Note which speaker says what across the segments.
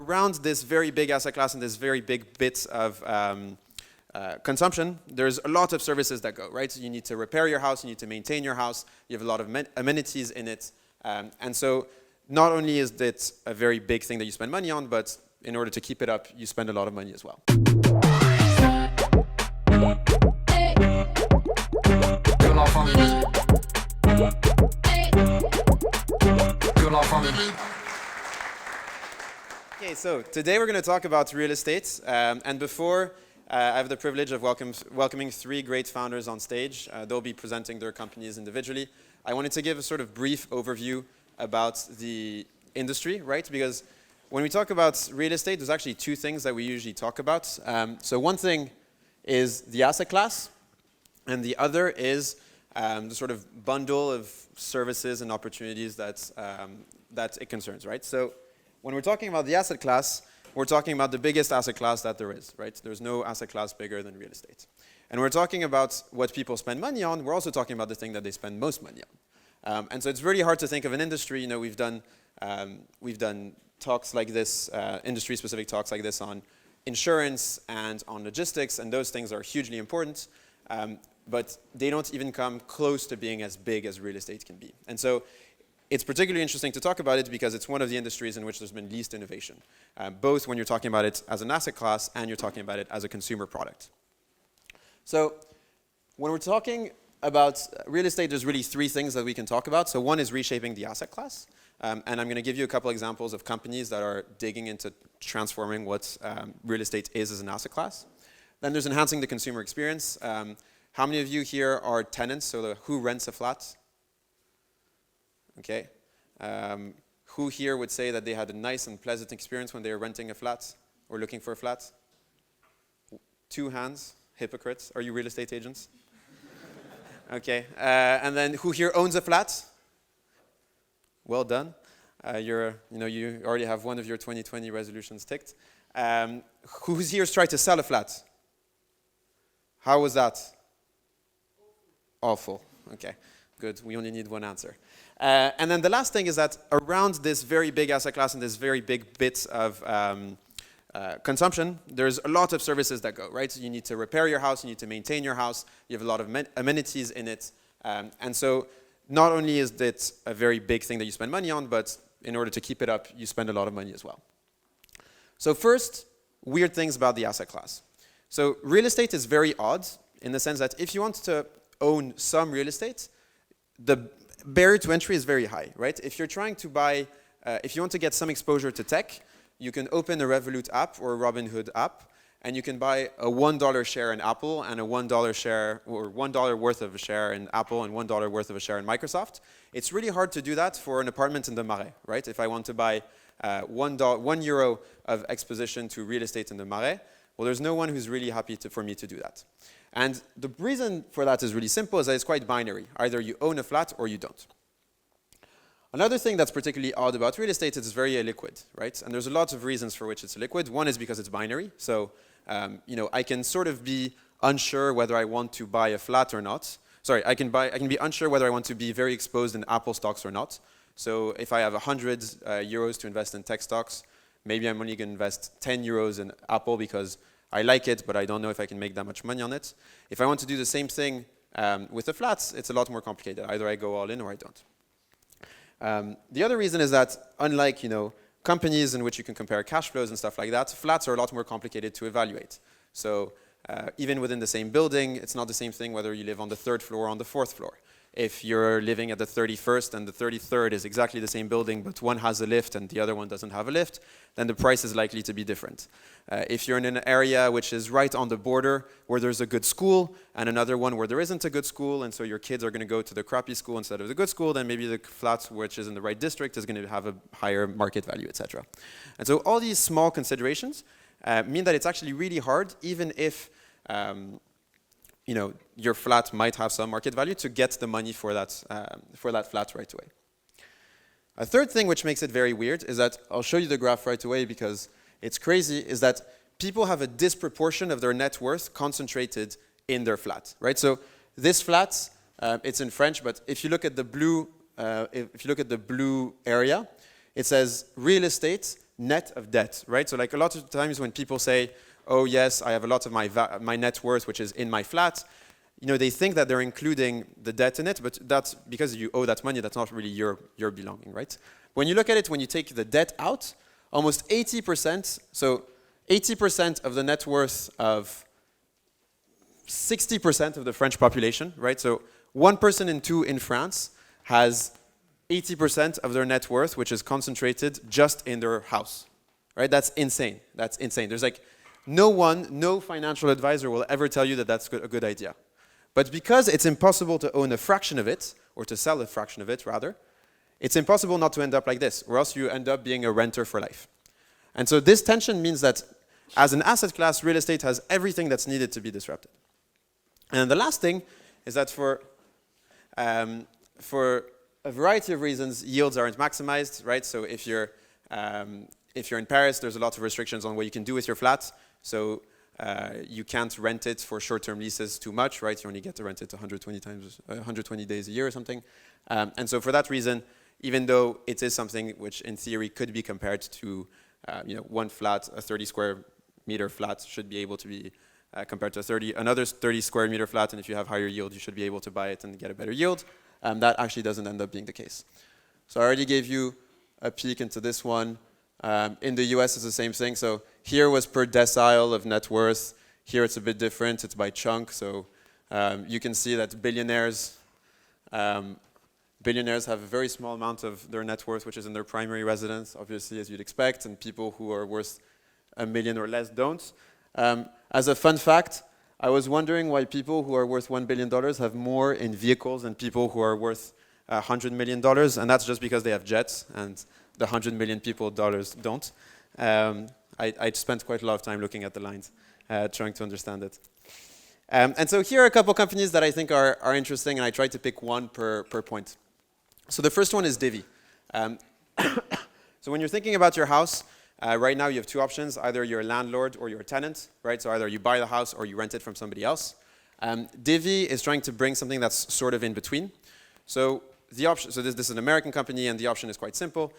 Speaker 1: around this very big asset class and this very big bit of consumption, there's a lot of services that go, right? So you need to repair your house, you need to maintain your house, you have a lot of amenities in it. And so not only is it a very big thing that you spend money on, but in order to keep it up, you spend a lot of money as well. Okay, so today we're going to talk about real estate. And before I have the privilege of welcoming three great founders on stage. They'll be presenting their companies individually. I wanted to give a sort of brief overview about the industry, right? Because when we talk about real estate, there's actually two things that we usually talk about. So one thing is the asset class, and the other is the sort of bundle of services and opportunities that it concerns, right? So when we're talking about the asset class, we're talking about the biggest asset class that there is, right? There's no asset class bigger than real estate. And we're talking about what people spend money on. We're also talking about the thing that they spend most money on. And so it's really hard to think of an industry. You know, we've done talks like this, industry-specific talks like this on insurance and on logistics, and those things are hugely important. But they don't even come close to being as big as real estate can be. And so it's particularly interesting to talk about it because it's one of the industries in which there's been least innovation, both when you're talking about it as an asset class and you're talking about it as a consumer product. So when we're talking about real estate, there's really three things that we can talk about. So one is reshaping the asset class. And I'm going to give you a couple examples of companies that are digging into transforming what real estate is as an asset class. Then there's enhancing the consumer experience. How many of you here are tenants? So who rents a flat? Okay. Who here would say that they had a nice and pleasant experience when they were renting a flat or looking for a flat? 2 hands. Hypocrites. Are you real estate agents? Okay. And then who here owns a flat? Well done. You already have one of your 2020 resolutions ticked. Who's here's tried to sell a flat? How was that? Awful. Okay. Good. We only need one answer. And then the last thing is that around this very big asset class and this very big bit of consumption, there's a lot of services that go, right? So you need to repair your house, you need to maintain your house, you have a lot of amenities in it. And so not only is it a very big thing that you spend money on, but in order to keep it up, you spend a lot of money as well. So first, weird things about the asset class. So real estate is very odd in the sense that if you want to own some real estate, the barrier to entry is very high, right? If you're trying to buy, if you want to get some exposure to tech, you can open a Revolut app or a Robinhood app, and you can buy a $1 share in Apple and a $1 share, or $1 worth of a share in Apple and $1 worth of a share in Microsoft. It's really hard to do that for an apartment in the Marais, right? If I want to buy €1 of exposition to real estate in the Marais, well, there's no one who's really happy for me to do that. And the reason for that is really simple, is that it's quite binary. Either you own a flat or you don't. Another thing that's particularly odd about real estate is it's very illiquid, right? And there's a lot of reasons for which it's illiquid. One is because it's binary. So, I can sort of be unsure whether I want to buy a flat or not. Sorry, I can be unsure whether I want to be very exposed in Apple stocks or not. So if I have 100 euros to invest in tech stocks, maybe I'm only going to invest 10 euros in Apple because I like it, but I don't know if I can make that much money on it. If I want to do the same thing with the flats, it's a lot more complicated. Either I go all in or I don't. The other reason is that unlike companies in which you can compare cash flows and stuff like that, flats are a lot more complicated to evaluate. So even within the same building, it's not the same thing whether you live on the 3rd floor or on the 4th floor. If you're living at the 31st and the 33rd is exactly the same building, but one has a lift and the other one doesn't have a lift, then the price is likely to be different. If you're in an area which is right on the border where there's a good school and another one where there isn't a good school, and so your kids are going to go to the crappy school instead of the good school, then maybe the flat which is in the right district is going to have a higher market value, etc. And so all these small considerations mean that it's actually really hard, even if your flat might have some market value, to get the money for that flat right away. A third thing which makes it very weird is that, I'll show you the graph right away because it's crazy, is that people have a disproportion of their net worth concentrated in their flat, right? So this flat, it's in French, but if you look at the blue area, it says real estate net of debt, right? So like a lot of times when people say, oh yes, I have a lot of my net worth, which is in my flat, they think that they're including the debt in it, but that's because you owe that money, that's not really your belonging, right? When you look at it, when you take the debt out, almost 80%, so 80% of the net worth of 60% of the French population, right? So 1 person in 2 in France has 80% of their net worth, which is concentrated just in their house, right? That's insane. That's insane. There's like no financial advisor will ever tell you that that's a good idea. But because it's impossible to own a fraction of it, or to sell a fraction of it, rather, it's impossible not to end up like this, or else you end up being a renter for life. And so this tension means that as an asset class, real estate has everything that's needed to be disrupted. And the last thing is that for a variety of reasons, yields aren't maximized, right? So if you're in Paris, there's a lot of restrictions on what you can do with your flat. So you can't rent it for short-term leases too much, right? You only get to rent it 120 days a year or something. And so for that reason, even though it is something which in theory could be compared to one flat, a 30 square meter flat should be able to be compared to another 30 square meter flat, and if you have higher yield, you should be able to buy it and get a better yield. That actually doesn't end up being the case. So I already gave you a peek into this one. In the US, it's the same thing. So here was per decile of net worth. Here it's a bit different. It's by chunk. So you can see that billionaires have a very small amount of their net worth, which is in their primary residence, obviously, as you'd expect, and people who are worth $1 million or less don't. As a fun fact, I was wondering why people who are worth $1 billion have more in vehicles than people who are worth $100 million, and that's just because they have jets, and the 100 million people don't. I spent quite a lot of time looking at the lines, trying to understand it. And so here are a couple companies that I think are interesting, and I tried to pick one per point. So the first one is Divvy. So when you're thinking about your house, right now you have 2 options. Either you're a landlord or you're a tenant, right? So either you buy the house or you rent it from somebody else. Divvy is trying to bring something that's sort of in between. So the option, so this is an American company, and the option is quite simple.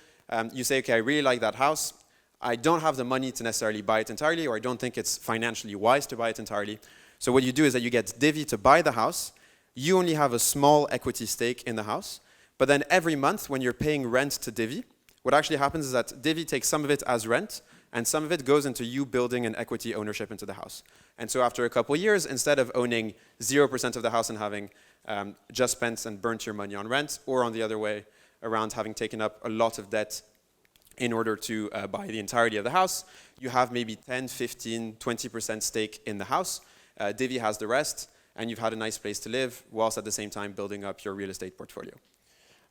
Speaker 1: You say, okay, I really like that house. I don't have the money to necessarily buy it entirely, or I don't think it's financially wise to buy it entirely. So what you do is that you get Divvy to buy the house. You only have a small equity stake in the house. But then every month when you're paying rent to Divvy, what actually happens is that Divvy takes some of it as rent, and some of it goes into you building an equity ownership into the house. And so after a couple years, instead of owning 0% of the house and having just spent and burnt your money on rent, or on the other way around, having taken up a lot of debt in order to buy the entirety of the house, you have maybe 10, 15, 20% stake in the house. Divvy has the rest, and you've had a nice place to live, whilst at the same time building up your real estate portfolio.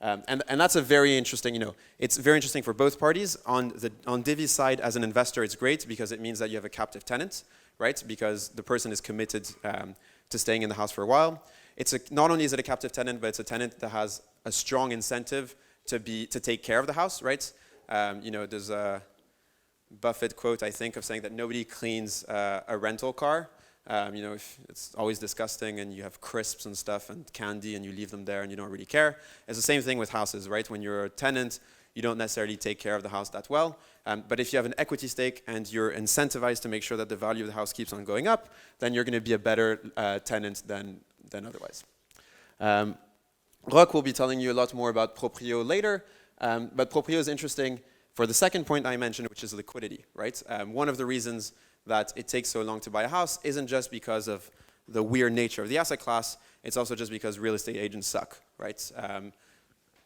Speaker 1: And that's a very interesting, it's very interesting for both parties. On Divvy's side, as an investor, it's great because it means that you have a captive tenant, right? Because the person is committed to staying in the house for a while. Not only is it a captive tenant, but it's a tenant that has a strong incentive to take care of the house, right? There's a Buffett quote, I think, of saying that nobody cleans a rental car. If it's always disgusting and you have crisps and stuff and candy and you leave them there and you don't really care. It's the same thing with houses, right? When you're a tenant, you don't necessarily take care of the house that well. But if you have an equity stake and you're incentivized to make sure that the value of the house keeps on going up, then you're going to be a better tenant than otherwise. Roch will be telling you a lot more about Proprioo later, but Proprioo is interesting for the second point I mentioned, which is liquidity, right? One of the reasons that it takes so long to buy a house isn't just because of the weird nature of the asset class, it's also just because real estate agents suck, right?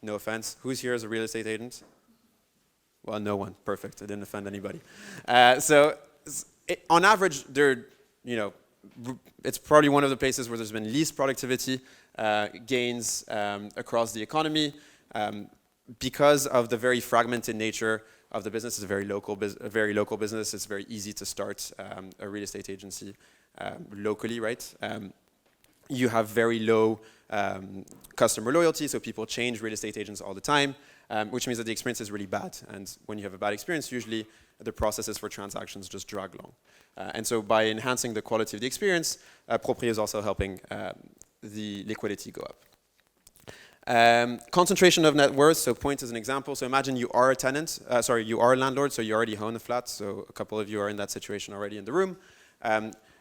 Speaker 1: No offense. Who's here as a real estate agent? Well, no one. Perfect. I didn't offend anybody. On average, it's probably one of the places where there's been least productivity gains across the economy because of the very fragmented nature of the business. It's a very local business. It's very easy to start a real estate agency locally, right? You have very low customer loyalty, so people change real estate agents all the time, which means that the experience is really bad. And when you have a bad experience, usually the processes for transactions just drag long. And so by enhancing the quality of the experience, Proprioo is also helping the liquidity go up. Concentration of net worth, so point is an example. So imagine you are a tenant, you are a landlord, so you already own a flat, so a couple of you are in that situation already in the room.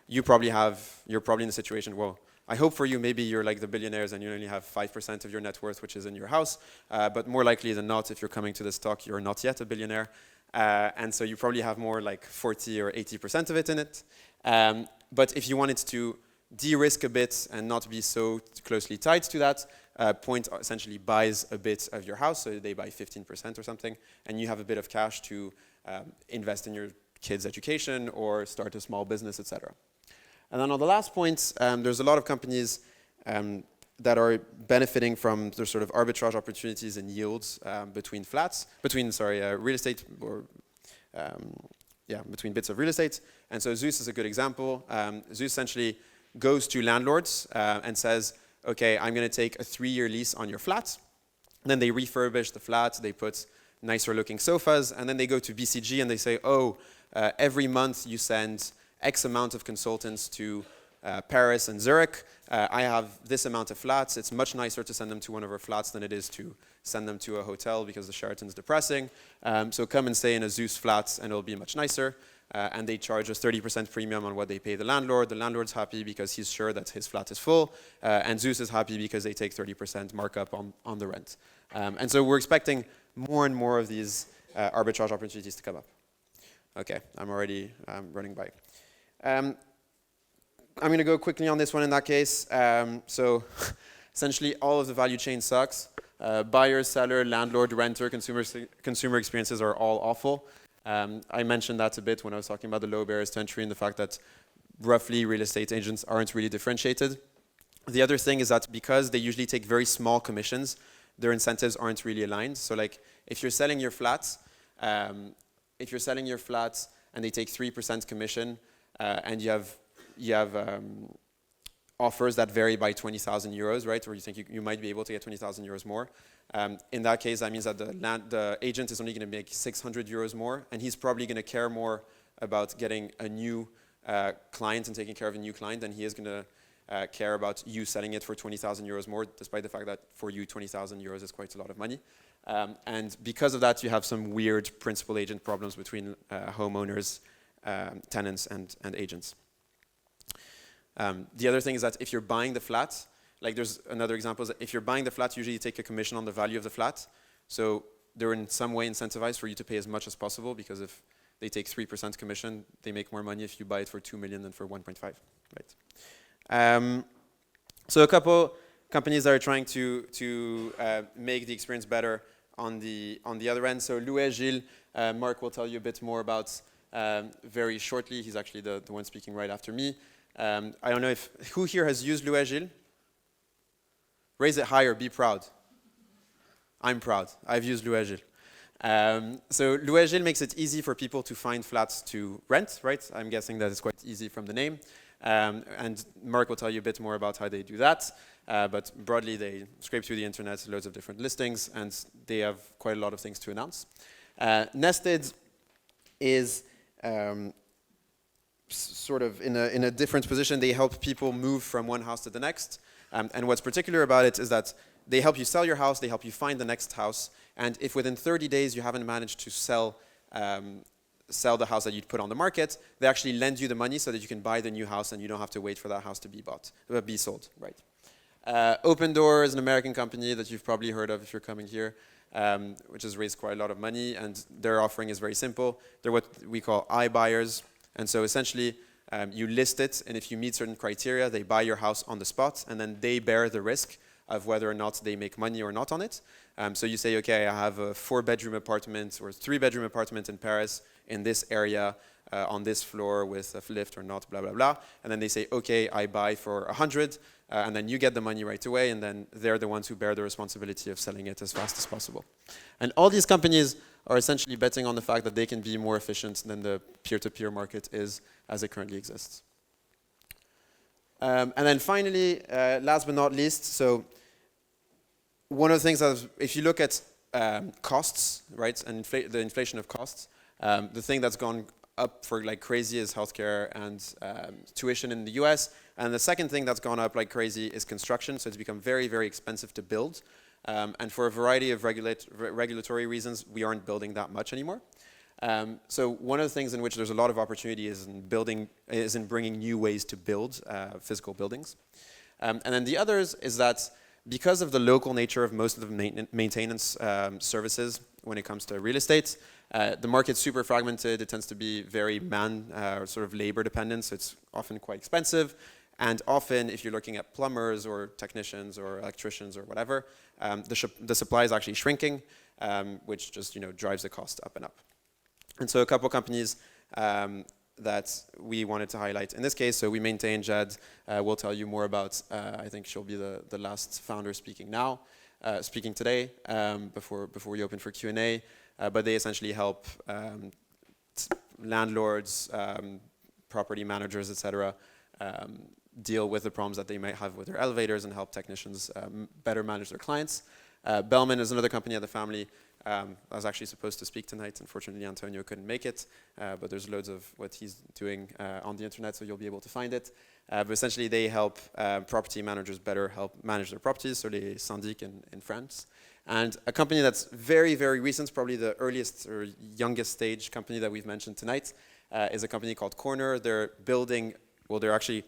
Speaker 1: You're probably in the situation, well, I hope for you, maybe you're like the billionaires and you only have 5% of your net worth, which is in your house. But more likely than not, if you're coming to this talk, you're not yet a billionaire. And so you probably have more like 40 or 80% of it in it. But if you wanted to de-risk a bit and not be so closely tied to that, Point essentially buys a bit of your house, so they buy 15% or something, and you have a bit of cash to invest in your kids' education or start a small business, etc. And then on the last point, there's a lot of companies that are benefiting from the sort of arbitrage opportunities and yields between real estate, or between bits of real estate. And so Zeus is a good example. Zeus essentially goes to landlords and says, okay, I'm going to take a 3-year lease on your flat. Then they refurbish the flat, they put nicer looking sofas, and then they go to BCG and they say, oh, every month you send X amount of consultants to Paris and Zurich. I have this amount of flats. It's much nicer to send them to one of our flats than it is to send them to a hotel because the Sheraton's depressing. So come and stay in a Zeus flat and it'll be much nicer. And they charge a 30% premium on what they pay the landlord. The landlord's happy because he's sure that his flat is full. And Zeus is happy because they take 30% markup on the rent. And so we're expecting more and more of these arbitrage opportunities to come up. Okay, I'm already running by. I'm going to go quickly on this one in that case. So essentially all of the value chain sucks. Buyer, seller, landlord, renter, consumer experiences are all awful. I mentioned that a bit when I was talking about the low barriers to entry and the fact that roughly real estate agents aren't really differentiated. The other thing is that because they usually take very small commissions, their incentives aren't really aligned. So like if you're selling your flats, and they take 3% commission, and you have offers that vary by 20,000 euros, right? Or you think you might be able to get 20,000 euros more. In that case, that means that the agent is only going to make 600 euros more, and he's probably going to care more about getting a new client and taking care of a new client than he is going to care about you selling it for 20,000 euros more, despite the fact that for you 20,000 euros is quite a lot of money. And because of that, you have some weird principal-agent problems between homeowners, tenants, and agents. The other thing is that if you're buying the flat, like there's another example, is that if you're buying the flat, usually you take a commission on the value of the flat. So they're in some way incentivized for you to pay as much as possible, because if they take 3% commission, they make more money if you buy it for 2 million than for 1.5, right? So a couple companies that are trying to make the experience better on the other end. So Louer Agile, Mark will tell you a bit more about very shortly. He's actually the one speaking right after me. I don't know who here has used Louer Agile? Raise it higher, be proud. I'm proud, I've used Louer Agile. So Louer Agile makes it easy for people to find flats to rent, right? I'm guessing that it's quite easy from the name. And Mark will tell you a bit more about how they do that. But broadly, they scrape through the internet, loads of different listings, and they have quite a lot of things to announce. Nested is sort of in a different position. They help people move from one house to the next. And what's particular about it is that they help you sell your house, they help you find the next house, and if within 30 days you haven't managed to sell the house that you'd put on the market, they actually lend you the money so that you can buy the new house and you don't have to wait for that house to be sold, right? Open Door is an American company that you've probably heard of if you're coming here, which has raised quite a lot of money, and their offering is very simple. They're what we call iBuyers, and so essentially you list it, and if you meet certain criteria, they buy your house on the spot, and then they bear the risk of whether or not they make money or not on it. So you say, okay, I have a 4-bedroom apartment or 3-bedroom apartment in Paris in this area on this floor with a lift or not, blah, blah, blah. And then they say, okay, I buy for 100, and then you get the money right away, and then they're the ones who bear the responsibility of selling it as fast as possible. And all these companies are essentially betting on the fact that they can be more efficient than the peer-to-peer market is as it currently exists. And then finally, last but not least, so one of the things that, if you look at costs, right, and the inflation of costs, the thing that's gone up for like crazy is healthcare and tuition in the US. And the second thing that's gone up like crazy is construction. So it's become very, very expensive to build. And for a variety of regulatory reasons, we aren't building that much anymore. So one of the things in which there's a lot of opportunity is in bringing new ways to build physical buildings. And then the others is that because of the local nature of most of the maintenance services when it comes to real estate, the market's super fragmented. It tends to be very sort of labor dependent, so it's often quite expensive. And often, if you're looking at plumbers or technicians or electricians or whatever, the supply is actually shrinking, which just drives the cost up and up. And so a couple companies that we wanted to highlight in this case, so WeMaintain, Jed will tell you more about. I think she'll be the last founder speaking today, before we open for Q&A. But they essentially help landlords, property managers, etc., deal with the problems that they might have with their elevators and help technicians better manage their clients. Bellman is another company of the family. I was actually supposed to speak tonight. Unfortunately, Antonio couldn't make it, but there's loads of what he's doing on the internet, so you'll be able to find it. But essentially, they help property managers better help manage their properties, so les syndics in France. And a company that's very, very recent, probably the earliest or youngest stage company that we've mentioned tonight, is a company called Corner. They're actually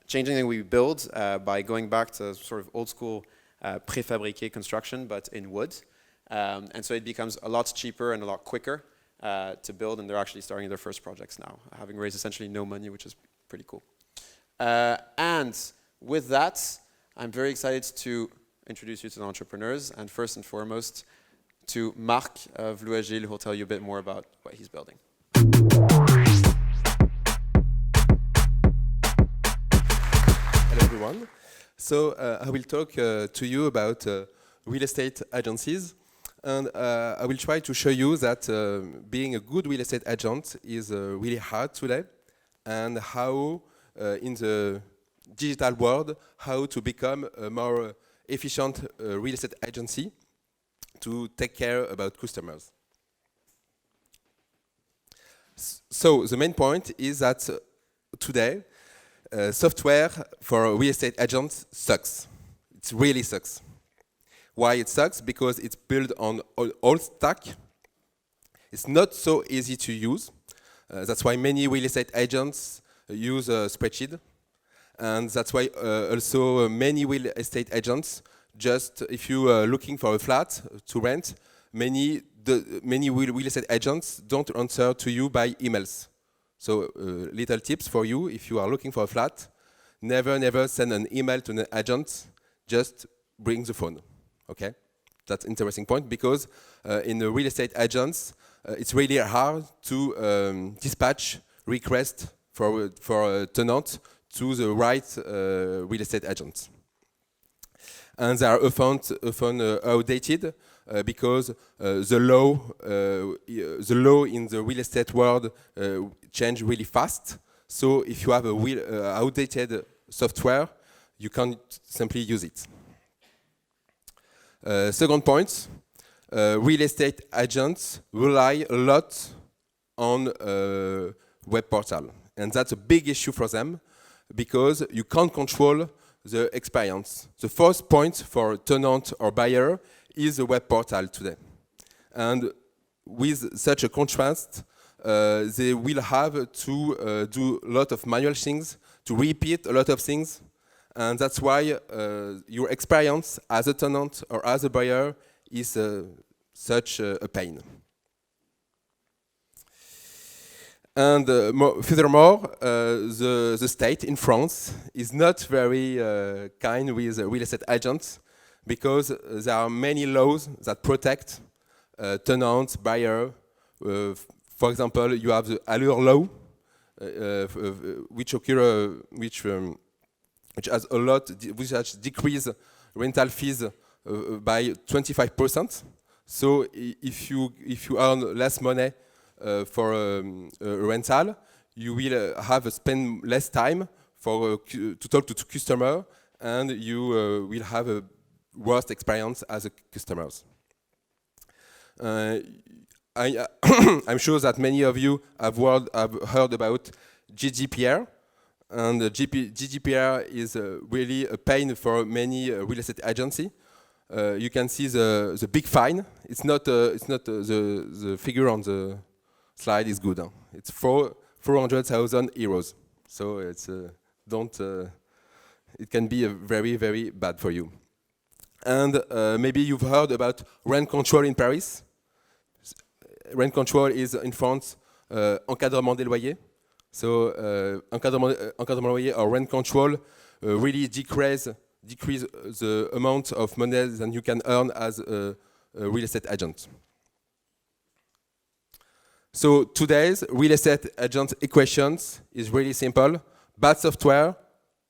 Speaker 1: changing the way we build by going back to sort of old school prefabriqué construction, but in wood. And so it becomes a lot cheaper and a lot quicker to build, and they're actually starting their first projects now, having raised essentially no money, which is pretty cool. And with that, I'm very excited to introduce you to the entrepreneurs, and first and foremost, to Marc of Louer Agile, who will tell you a bit more about what he's building.
Speaker 2: Hello everyone. So I will talk to you about real estate agencies, and I will try to show you that being a good real estate agent is really hard today, and how in the digital world, how to become a more efficient real estate agency to take care about customers. So the main point is that today, software for a real estate agent sucks. It really sucks. Why it sucks? Because it's built on old stack. It's not so easy to use. That's why many real estate agents use a spreadsheet. And that's why also many real estate agents, just if you are looking for a flat to rent, many real estate agents don't answer to you by emails. So little tips for you: if you are looking for a flat, never send an email to an agent. Just bring the phone. Okay, that's an interesting point, because in the real estate agents, it's really hard to dispatch request for a tenant to the right real estate agent. And they are often outdated because the law in the real estate world change really fast. So if you have a outdated software, you can't simply use it. Second point, real estate agents rely a lot on web portal, and that's a big issue for them, because you can't control the experience. The first point for tenant or buyer is the web portal today. And with such a contrast, they will have to do a lot of manual things, to repeat a lot of things. And that's why your experience as a tenant or as a buyer is such a pain. And furthermore, the state in France is not very kind with real estate agents, because there are many laws that protect tenants, buyers. For example, you have the Allure law, which has decreased rental fees by 25%. So if you earn less money for a rental, you will spend less time to talk to customer, and you will have a worse experience as a customers. I'm sure that many of you have heard about GDPR, and GDPR is really a pain for many real estate agencies. you can see the big fine. It's not the figure on the slide is good. Huh? It's 400,000 euros. So it's don't. It can be very very bad for you. And maybe you've heard about rent control in Paris. Rent control is in France encadrement des loyers. So encadrement des loyers or rent control really decrease the amount of money that you can earn as a real estate agent. So today's real estate agent equations is really simple. Bad software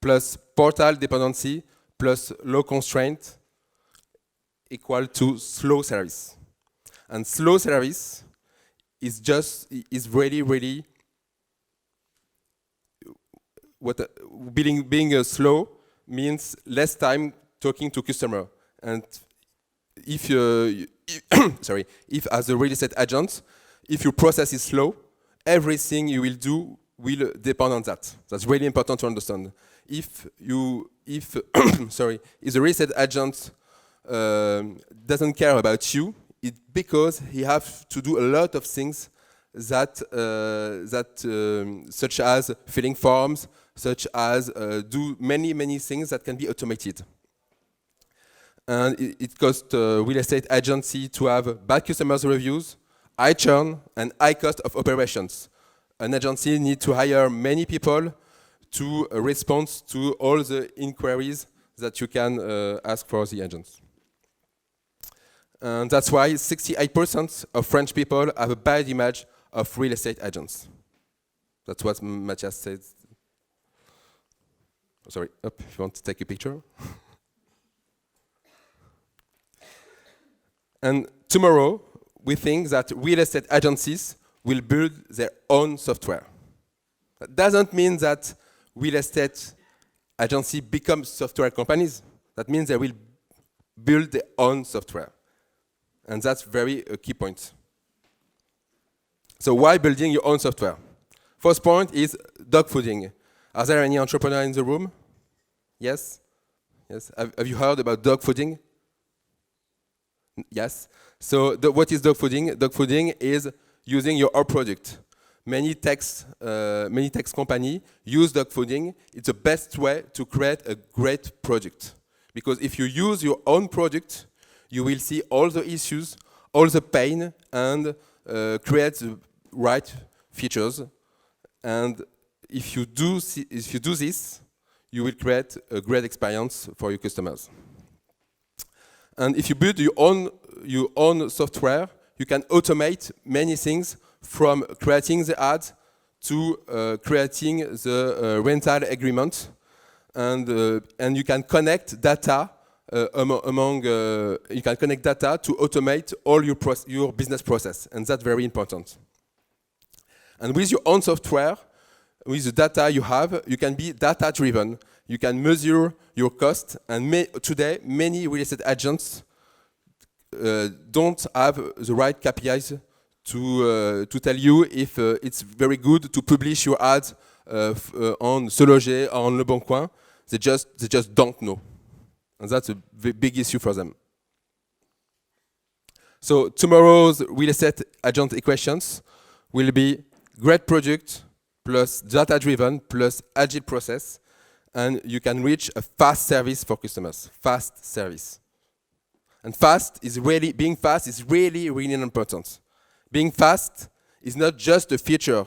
Speaker 2: plus portal dependency plus low constraint equal to slow service. And slow service is really what being slow means less time talking to customer. And if if as a real estate agent, if your process is slow, everything you will do will depend on that. That's really important to understand. If the real estate agent doesn't care about you, it's because he has to do a lot of things that such as filling forms, such as do many things that can be automated. And it costs real estate agency to have bad customers reviews, high churn, and high cost of operations. An agency needs to hire many people to respond to all the inquiries that you can ask for the agents. And that's why 68% of French people have a bad image of real estate agents. That's what Matthias said. Oh, sorry, if you want to take a picture. And tomorrow, we think that real estate agencies will build their own software. That doesn't mean that real estate agencies become software companies. That means they will build their own software. And that's a key point. So why building your own software? First point is dog fooding. Are there any entrepreneurs in the room? Yes? Yes. Have you heard about dog fooding? Yes. So what is dog fooding? Dog fooding is using your own product. Many tech companies use dog fooding. It's the best way to create a great product. Because if you use your own product, you will see all the issues, all the pain, and create the right features. And if you do this, you will create a great experience for your customers. And if you build your own software, you can automate many things, from creating the ads to creating the rental agreement, and you can connect data you can connect data to automate all your business process, and that's very important. And with your own software, with the data you have, you can be data-driven. You can measure your cost, and today many real estate agents don't have the right KPIs to tell you if it's very good to publish your ads on Se Loger or on Le Bon Coin. They just don't know. And that's a big issue for them. So tomorrow's real estate agent equations will be great product plus data-driven plus agile process, and you can reach a fast service for customers. Fast service. And being fast is really important. Being fast is not just a feature,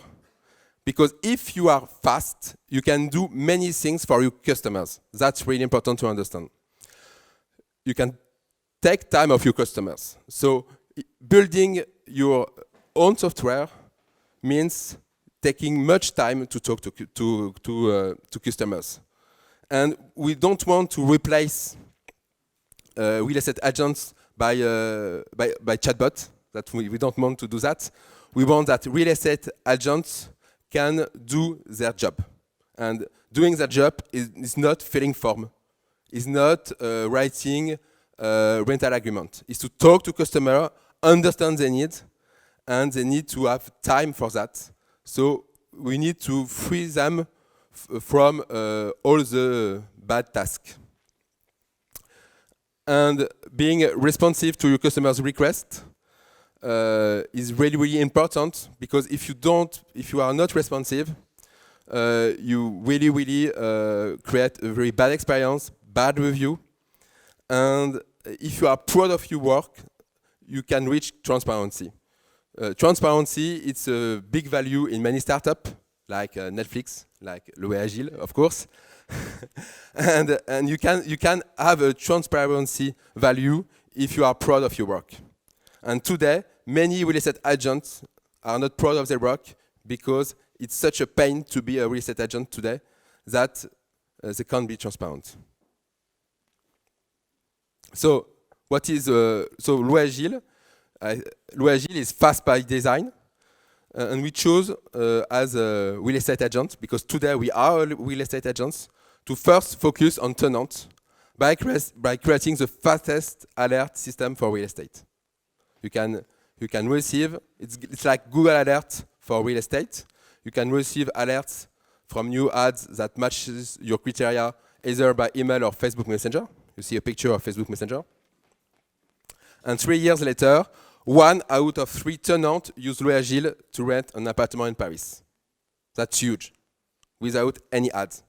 Speaker 2: because if you are fast, you can do many things for your customers. That's really important to understand. You can take time of your customers. So building your own software means taking much time to talk to customers. And we don't want to replace real estate agents by chatbot. That we don't want to do that. We want that real estate agents can do their job. And doing that job is not filling form. Is not writing rental agreement. It's to talk to customer, understand their needs, and they need to have time for that. So we need to free them from all the bad tasks. And being responsive to your customers' requests is really, really important, because if you are not responsive, you really, really create a very bad experience, bad review. And if you are proud of your work, you can reach transparency. Transparency, it's a big value in many startups, like Netflix, like Louer Agile, of course. and you can have a transparency value if you are proud of your work. And today, many real estate agents are not proud of their work because it's such a pain to be a real estate agent today that they can't be transparent. So what is Louer Agile? Louer Agile is fast by design, and we chose as a real estate agent, because today we are real estate agents, to first focus on tenants by creating the fastest alert system for real estate. You can receive, it's like Google Alert for real estate. You can receive alerts from new ads that matches your criteria, either by email or Facebook Messenger. You see a picture of Facebook Messenger. And 3 years later, 1 out of 3 tenants use Louer Agile to rent an apartment in Paris. That's huge, without any ads.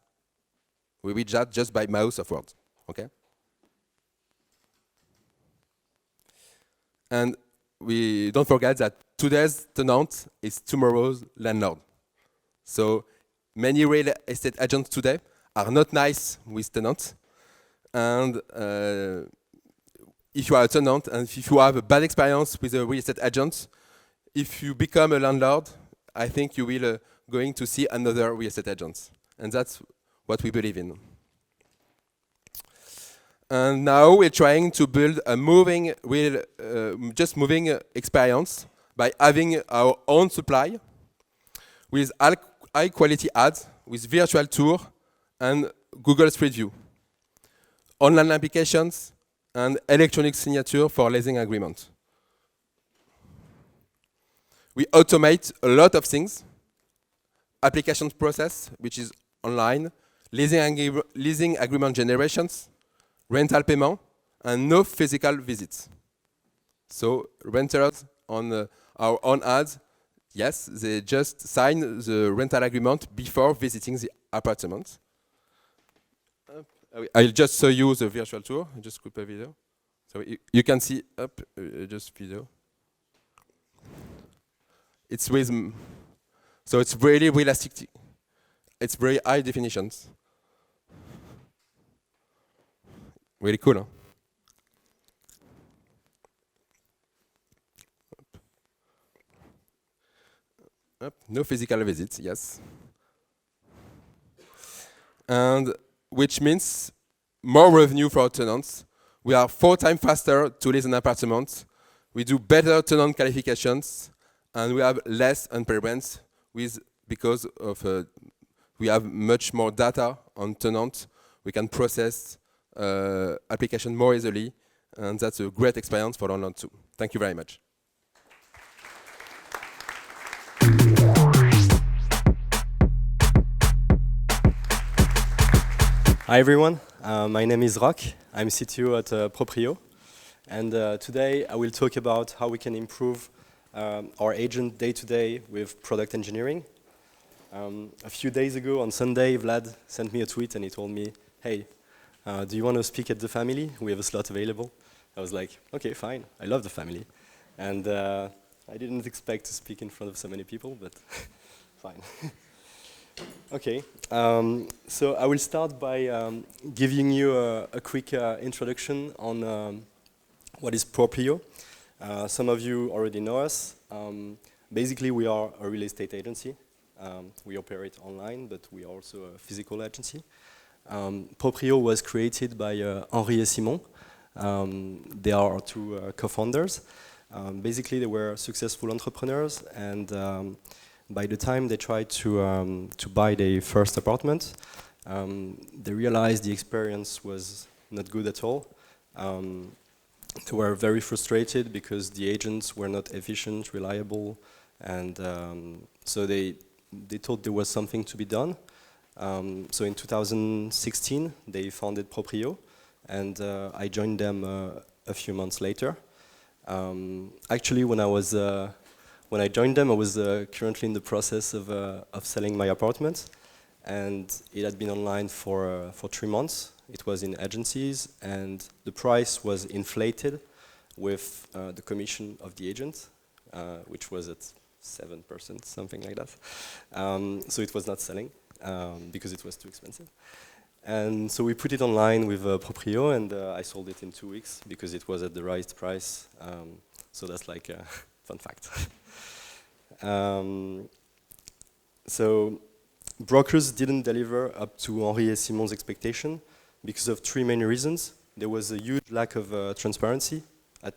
Speaker 2: We reach that just by mouse of words, okay? And we don't forget that today's tenant is tomorrow's landlord. So many real estate agents today are not nice with tenants. And if you are a tenant and if you have a bad experience with a real estate agent, if you become a landlord, I think you will going to see another real estate agent. And that's what we believe in. And now we're trying to build a moving experience by having our own supply with high quality ads, with virtual tour and Google Street View, online applications, and electronic signature for leasing agreement. We automate a lot of things: application process, which is online, leasing agreement generations, rental payment, and no physical visits. So renters on our own ads, yes, they just sign the rental agreement before visiting the apartment. I'll just show you the virtual tour. Just click a video. So you can see just video. It's with, so it's really realistic. It's very high definitions. Really cool, huh? No physical visits, yes. And which means more revenue for our tenants. We are 4 times faster to lease an apartment. We do better tenant qualifications, and we have less unpaid rents because of we have much more data on tenants. We can process application more easily, and that's a great experience for landlords too. Thank you very much.
Speaker 3: Hi everyone, my name is Rock. I'm CTO at Proprioo, and today I will talk about how we can improve our agent day-to-day with product engineering. A few days ago on Sunday, Vlad sent me a tweet and he told me, hey, do you want to speak at the family? We have a slot available. I was like, okay, fine, I love the family. And I didn't expect to speak in front of so many people, but fine. Okay, so I will start by giving you a quick introduction on what is Proprioo. Some of you already know us. Basically, we are a real estate agency. We operate online, but we are also a physical agency. Proprioo was created by Henri et Simon. They are 2 co-founders. Basically, they were successful entrepreneurs, and by the time they tried to buy their first apartment, they realized the experience was not good at all. They were very frustrated because the agents were not efficient, reliable, and so they thought there was something to be done. So in 2016, they founded Proprioo, and I joined them a few months later. Actually, when I joined them, I was currently in the process of selling my apartment, and it had been online for 3 months. It was in agencies, and the price was inflated with the commission of the agent, which was at 7%, something like that. So it was not selling because it was too expensive. And so we put it online with Proprioo, and I sold it in 2 weeks because it was at the right price. So that's like a fun fact. So brokers didn't deliver up to Henri et Simon's expectation because of 3 main reasons. There was a huge lack of transparency.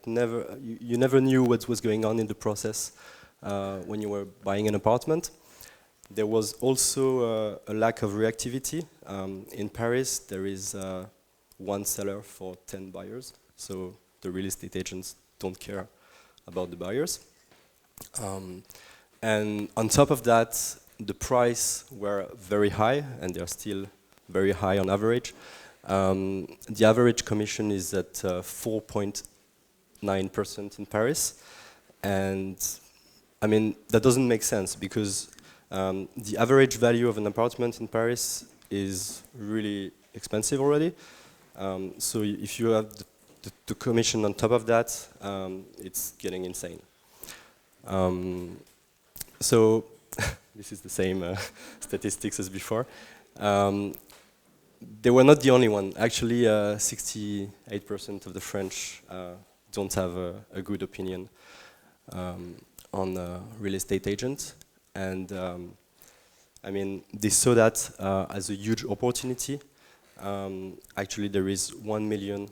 Speaker 3: You never knew what was going on in the process when you were buying an apartment. There was also a lack of reactivity. In Paris, there is 1 seller for 10 buyers, so the real estate agents don't care about the buyers. And on top of that, the price were very high, and they're still very high on average. The average commission is at 4.9% in Paris, and I mean that doesn't make sense because the average value of an apartment in Paris is really expensive already. So if you have the commission on top of that, it's getting insane. So this is the same statistics as before. They were not the only one. Actually, 68% of the French don't have a good opinion on real estate agents. And I mean, they saw that as a huge opportunity. Actually, there is 1 million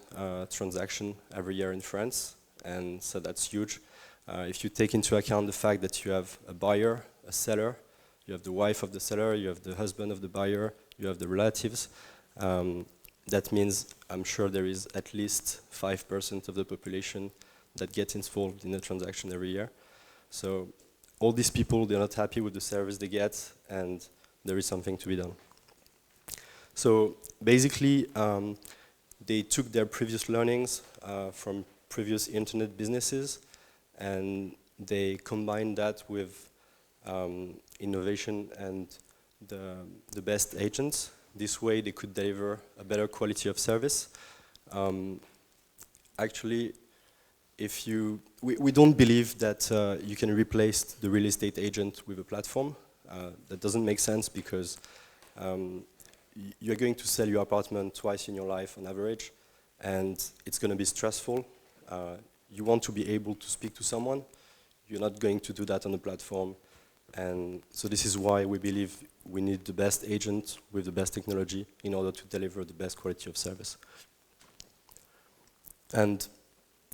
Speaker 3: transaction every year in France, and so that's huge. If you take into account the fact that you have a buyer, a seller, you have the wife of the seller, you have the husband of the buyer, you have the relatives, that means I'm sure there is at least 5% of the population that gets involved in a transaction every year. So all these people, they're not happy with the service they get, and there is something to be done. So basically, they took their previous learnings from previous internet businesses, and they combined that with innovation and the best agents. This way they could deliver a better quality of service. Actually, we don't believe that you can replace the real estate agent with a platform. That doesn't make sense because you're going to sell your apartment twice in your life on average, and it's going to be stressful. You want to be able to speak to someone. You're not going to do that on a platform. And so this is why we believe we need the best agent with the best technology in order to deliver the best quality of service. And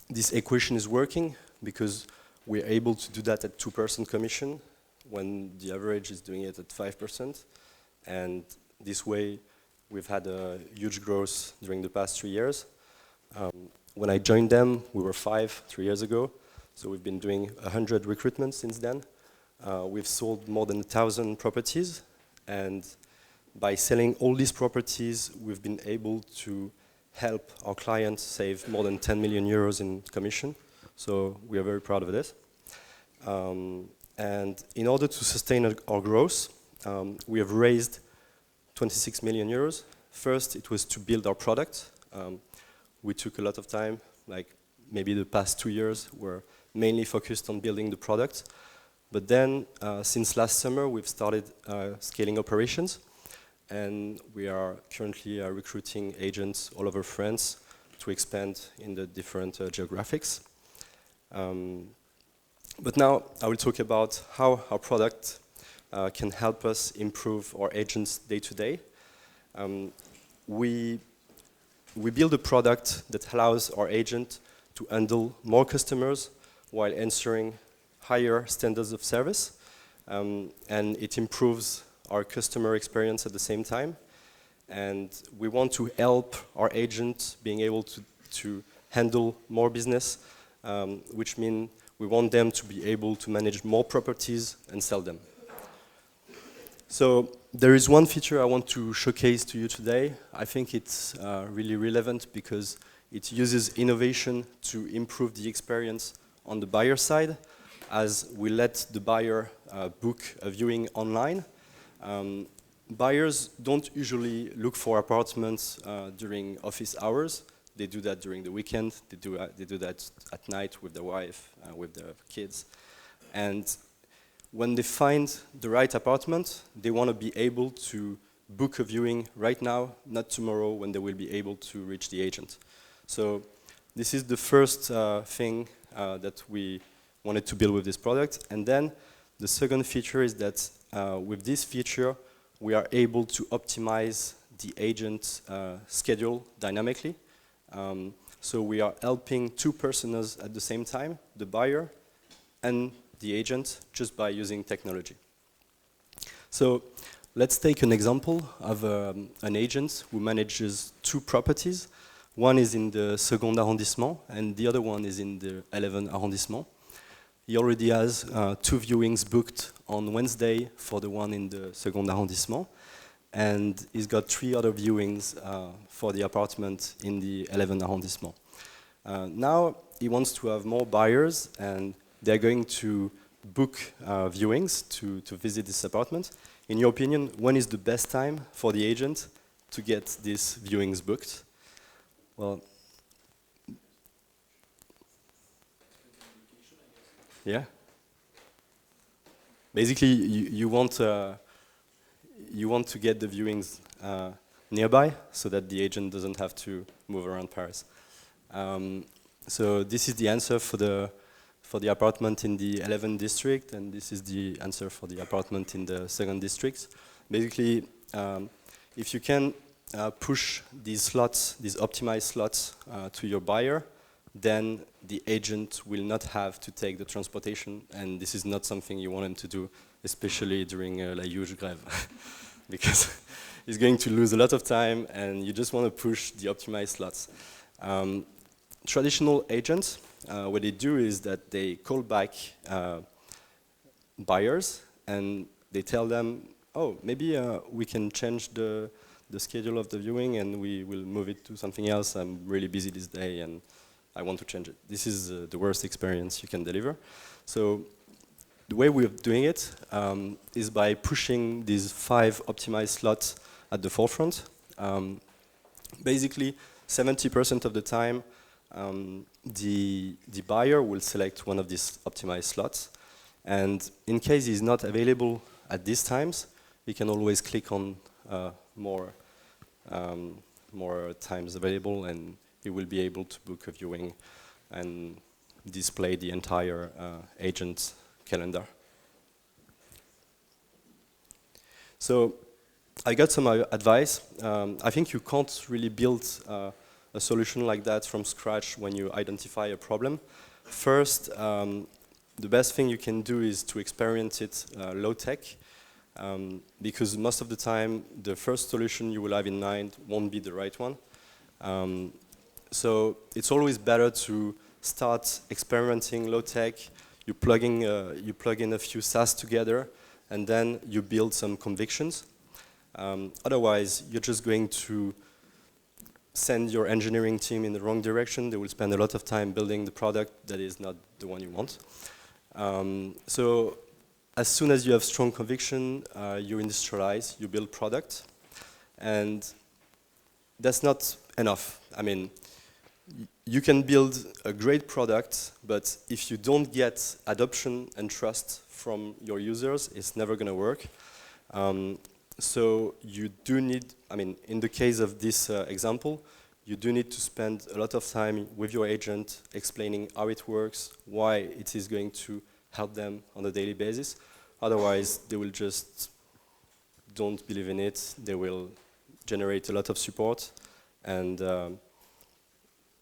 Speaker 3: this equation is working because we're able to do that at 2% commission when the average is doing it at 5%. And this way, we've had a huge growth during the past 3 years. When I joined them, we were 3 years ago. So we've been doing 100 recruitments since then. We've sold more than 1,000 properties. And by selling all these properties, we've been able to help our clients save more than 10 million euros in commission. So we are very proud of this. And in order to sustain our growth, we have raised 26 million euros. First, it was to build our product. We took a lot of time, like maybe the past 2 years were mainly focused on building the product. But then, since last summer, we've started scaling operations. And we are currently recruiting agents all over France to expand in the different geographics. But now I will talk about how our product can help us improve our agents day to day. We build a product that allows our agent to handle more customers while ensuring higher standards of service. And it improves our customer experience at the same time. And we want to help our agents being able to handle more business, which means we want them to be able to manage more properties and sell them. So there is one feature I want to showcase to you today. I think it's really relevant because it uses innovation to improve the experience on the buyer side, as we let the buyer book a viewing online. Buyers don't usually look for apartments during office hours. They do that during the weekend. They do that at night with their wife, with their kids. And when they find the right apartment, they want to be able to book a viewing right now, not tomorrow when they will be able to reach the agent. So this is the first thing that we wanted to build with this product. And then the second feature is that with this feature, we are able to optimize the agent schedule dynamically. So we are helping two personas at the same time, the buyer and the agent, just by using technology. So let's take an example of an agent who manages two properties. One is in the second arrondissement, and the other one is in the 11th arrondissement. He already has two viewings booked on Wednesday for the one in the second arrondissement, and he's got 3 other viewings for the apartment in the 11th arrondissement. Now he wants to have more buyers, and they're going to book viewings to visit this apartment. In your opinion, when is the best time for the agent to get these viewings booked? Well, yeah. Basically, you want to get the viewings nearby so that the agent doesn't have to move around Paris. So this is the answer for the apartment in the 11th district, and this is the answer for the apartment in the 2nd district. Basically, if you can push these slots, these optimized slots to your buyer, then the agent will not have to take the transportation, and this is not something you want him to do, especially during la huge grève, because he's going to lose a lot of time, and you just want to push the optimized slots. Traditional agents, what they do is that they call back buyers, and they tell them, oh, maybe we can change the schedule of the viewing, and we will move it to something else. I'm really busy this day, and I want to change it. This is the worst experience you can deliver. So the way we're doing it is by pushing these 5 optimized slots at the forefront. Basically, 70% of the time, the buyer will select one of these optimized slots. And in case he's not available at these times, he can always click on more times available, and he will be able to book a viewing and display the entire agent's calendar. So I got some advice. I think you can't really build a solution like that from scratch when you identify a problem. First, the best thing you can do is to experiment it low-tech, because most of the time, the first solution you will have in mind won't be the right one. So it's always better to start experimenting low-tech. You plug in a few SaaS together, and then you build some convictions. Otherwise, you're just going to send your engineering team in the wrong direction. They will spend a lot of time building the product that is not the one you want. So as soon as you have strong conviction, you industrialize, you build product. And that's not enough. I mean, you can build a great product, but if you don't get adoption and trust from your users, it's never going to work. So you do need, I mean, in the case of this example, you do need to spend a lot of time with your agent explaining how it works, why it is going to help them on a daily basis. Otherwise, they will just don't believe in it. They will generate a lot of support, and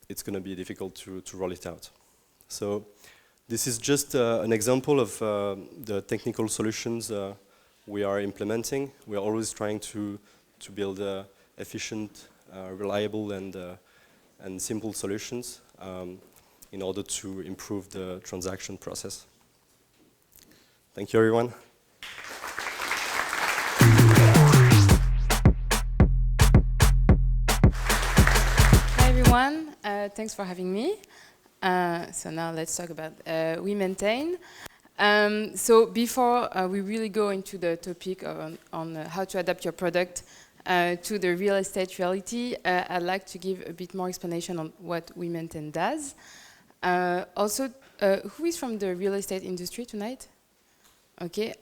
Speaker 3: it's going to be difficult to roll it out. So this is just an example of the technical solutions we are implementing. We are always trying to build efficient, reliable, and simple solutions in order to improve the transaction process. Thank you, everyone.
Speaker 4: Thanks for having me. So now let's talk about WeMaintain. So before we really go into the topic on how to adapt your product to the real estate reality, I'd like to give a bit more explanation on what WeMaintain does. Also, who is from the real estate industry tonight? Okay,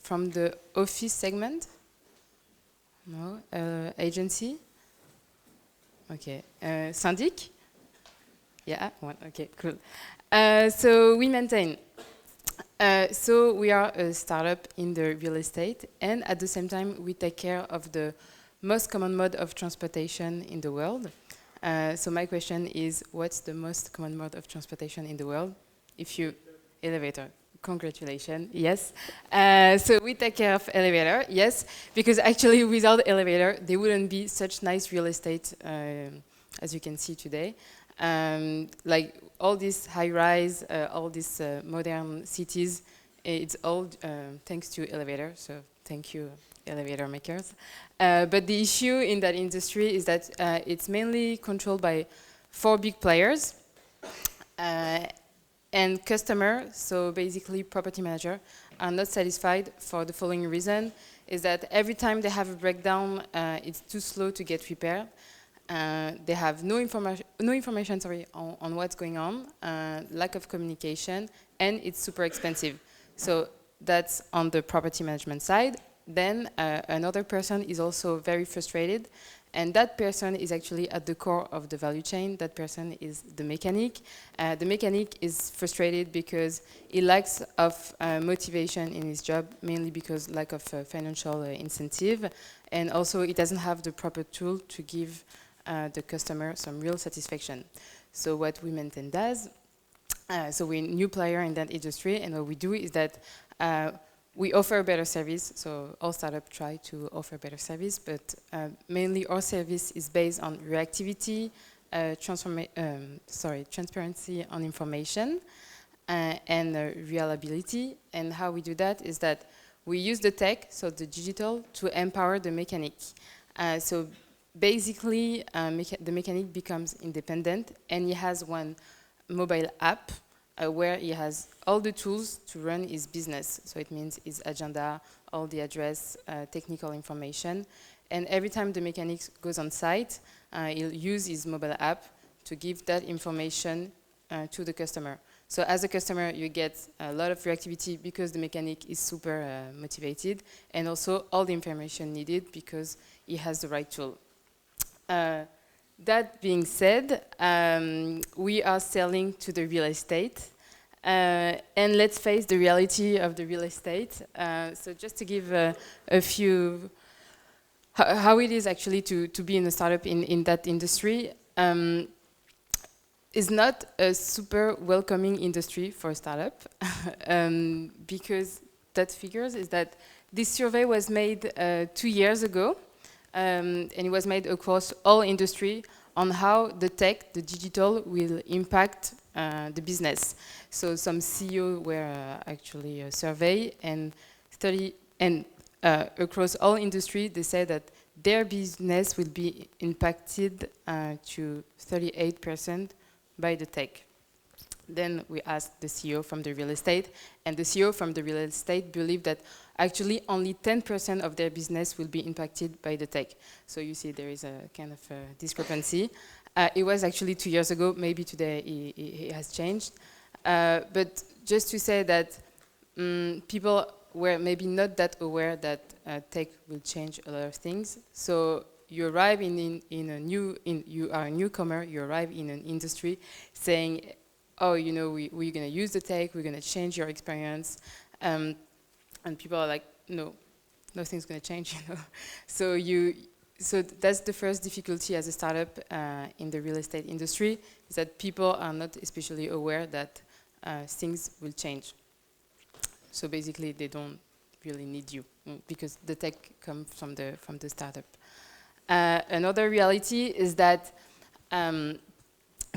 Speaker 4: from the office segment? No, agency? Okay, syndic? Yeah, one. Okay, cool. So WeMaintain. So we are a startup in the real estate, and at the same time, we take care of the most common mode of transportation in the world. So my question is, what's the most common mode of transportation in the world? Elevator. Congratulations, yes. So we take care of elevator, yes, because actually without elevator, there wouldn't be such nice real estate as you can see today. Like all these high-rise, all these modern cities, it's all thanks to elevator, so thank you, elevator makers. But the issue in that industry is that it's mainly controlled by 4 big players. And customer, so basically property manager, are not satisfied for the following reason, is that every time they have a breakdown, it's too slow to get repaired. They have no information on what's going on, lack of communication, and it's super expensive. So that's on the property management side. Then another person is also very frustrated, and that person is actually at the core of the value chain. That person is the mechanic. The mechanic is frustrated because he lacks of motivation in his job, mainly because lack of financial incentive, and also he doesn't have the proper tool to give the customer some real satisfaction. So what WeMaintain does, so we're a new player in that industry, and what we do is that we offer a better service. So all startups try to offer better service, but mainly our service is based on reactivity, transparency on information, and reliability. And how we do that is that we use the tech, so the digital, to empower the mechanic. So basically, the mechanic becomes independent, and he has one mobile app where he has all the tools to run his business. So it means his agenda, all the address, technical information. And every time the mechanic goes on site, he'll use his mobile app to give that information to the customer. So as a customer, you get a lot of reactivity because the mechanic is super motivated, and also all the information needed because he has the right tool. That being said, we are selling to the real estate. And let's face the reality of the real estate. So just to give a few, how it is actually to be in a startup in that industry, is not a super welcoming industry for a startup, because that figures is that this survey was made 2 years ago, and it was made across all industry on how the tech, the digital, will impact the business. So some CEO were actually surveyed, and across all industry, they said that their business will be impacted to 38% by the tech. Then we asked the CEO from the real estate, and the CEO from the real estate believed that actually only 10% of their business will be impacted by the tech. So you see there is a kind of discrepancy. It was actually 2 years ago, maybe today it has changed. But just to say that people were maybe not that aware that tech will change a lot of things. So you arrive you are a newcomer, you arrive in an industry saying, oh, you know, we're going to use the tech, we're going to change your experience. And people are like, no, nothing's going to change, you know. So that's the first difficulty as a startup in the real estate industry, is that people are not especially aware that things will change. So basically, they don't really need you because the tech comes from the startup. Another reality is that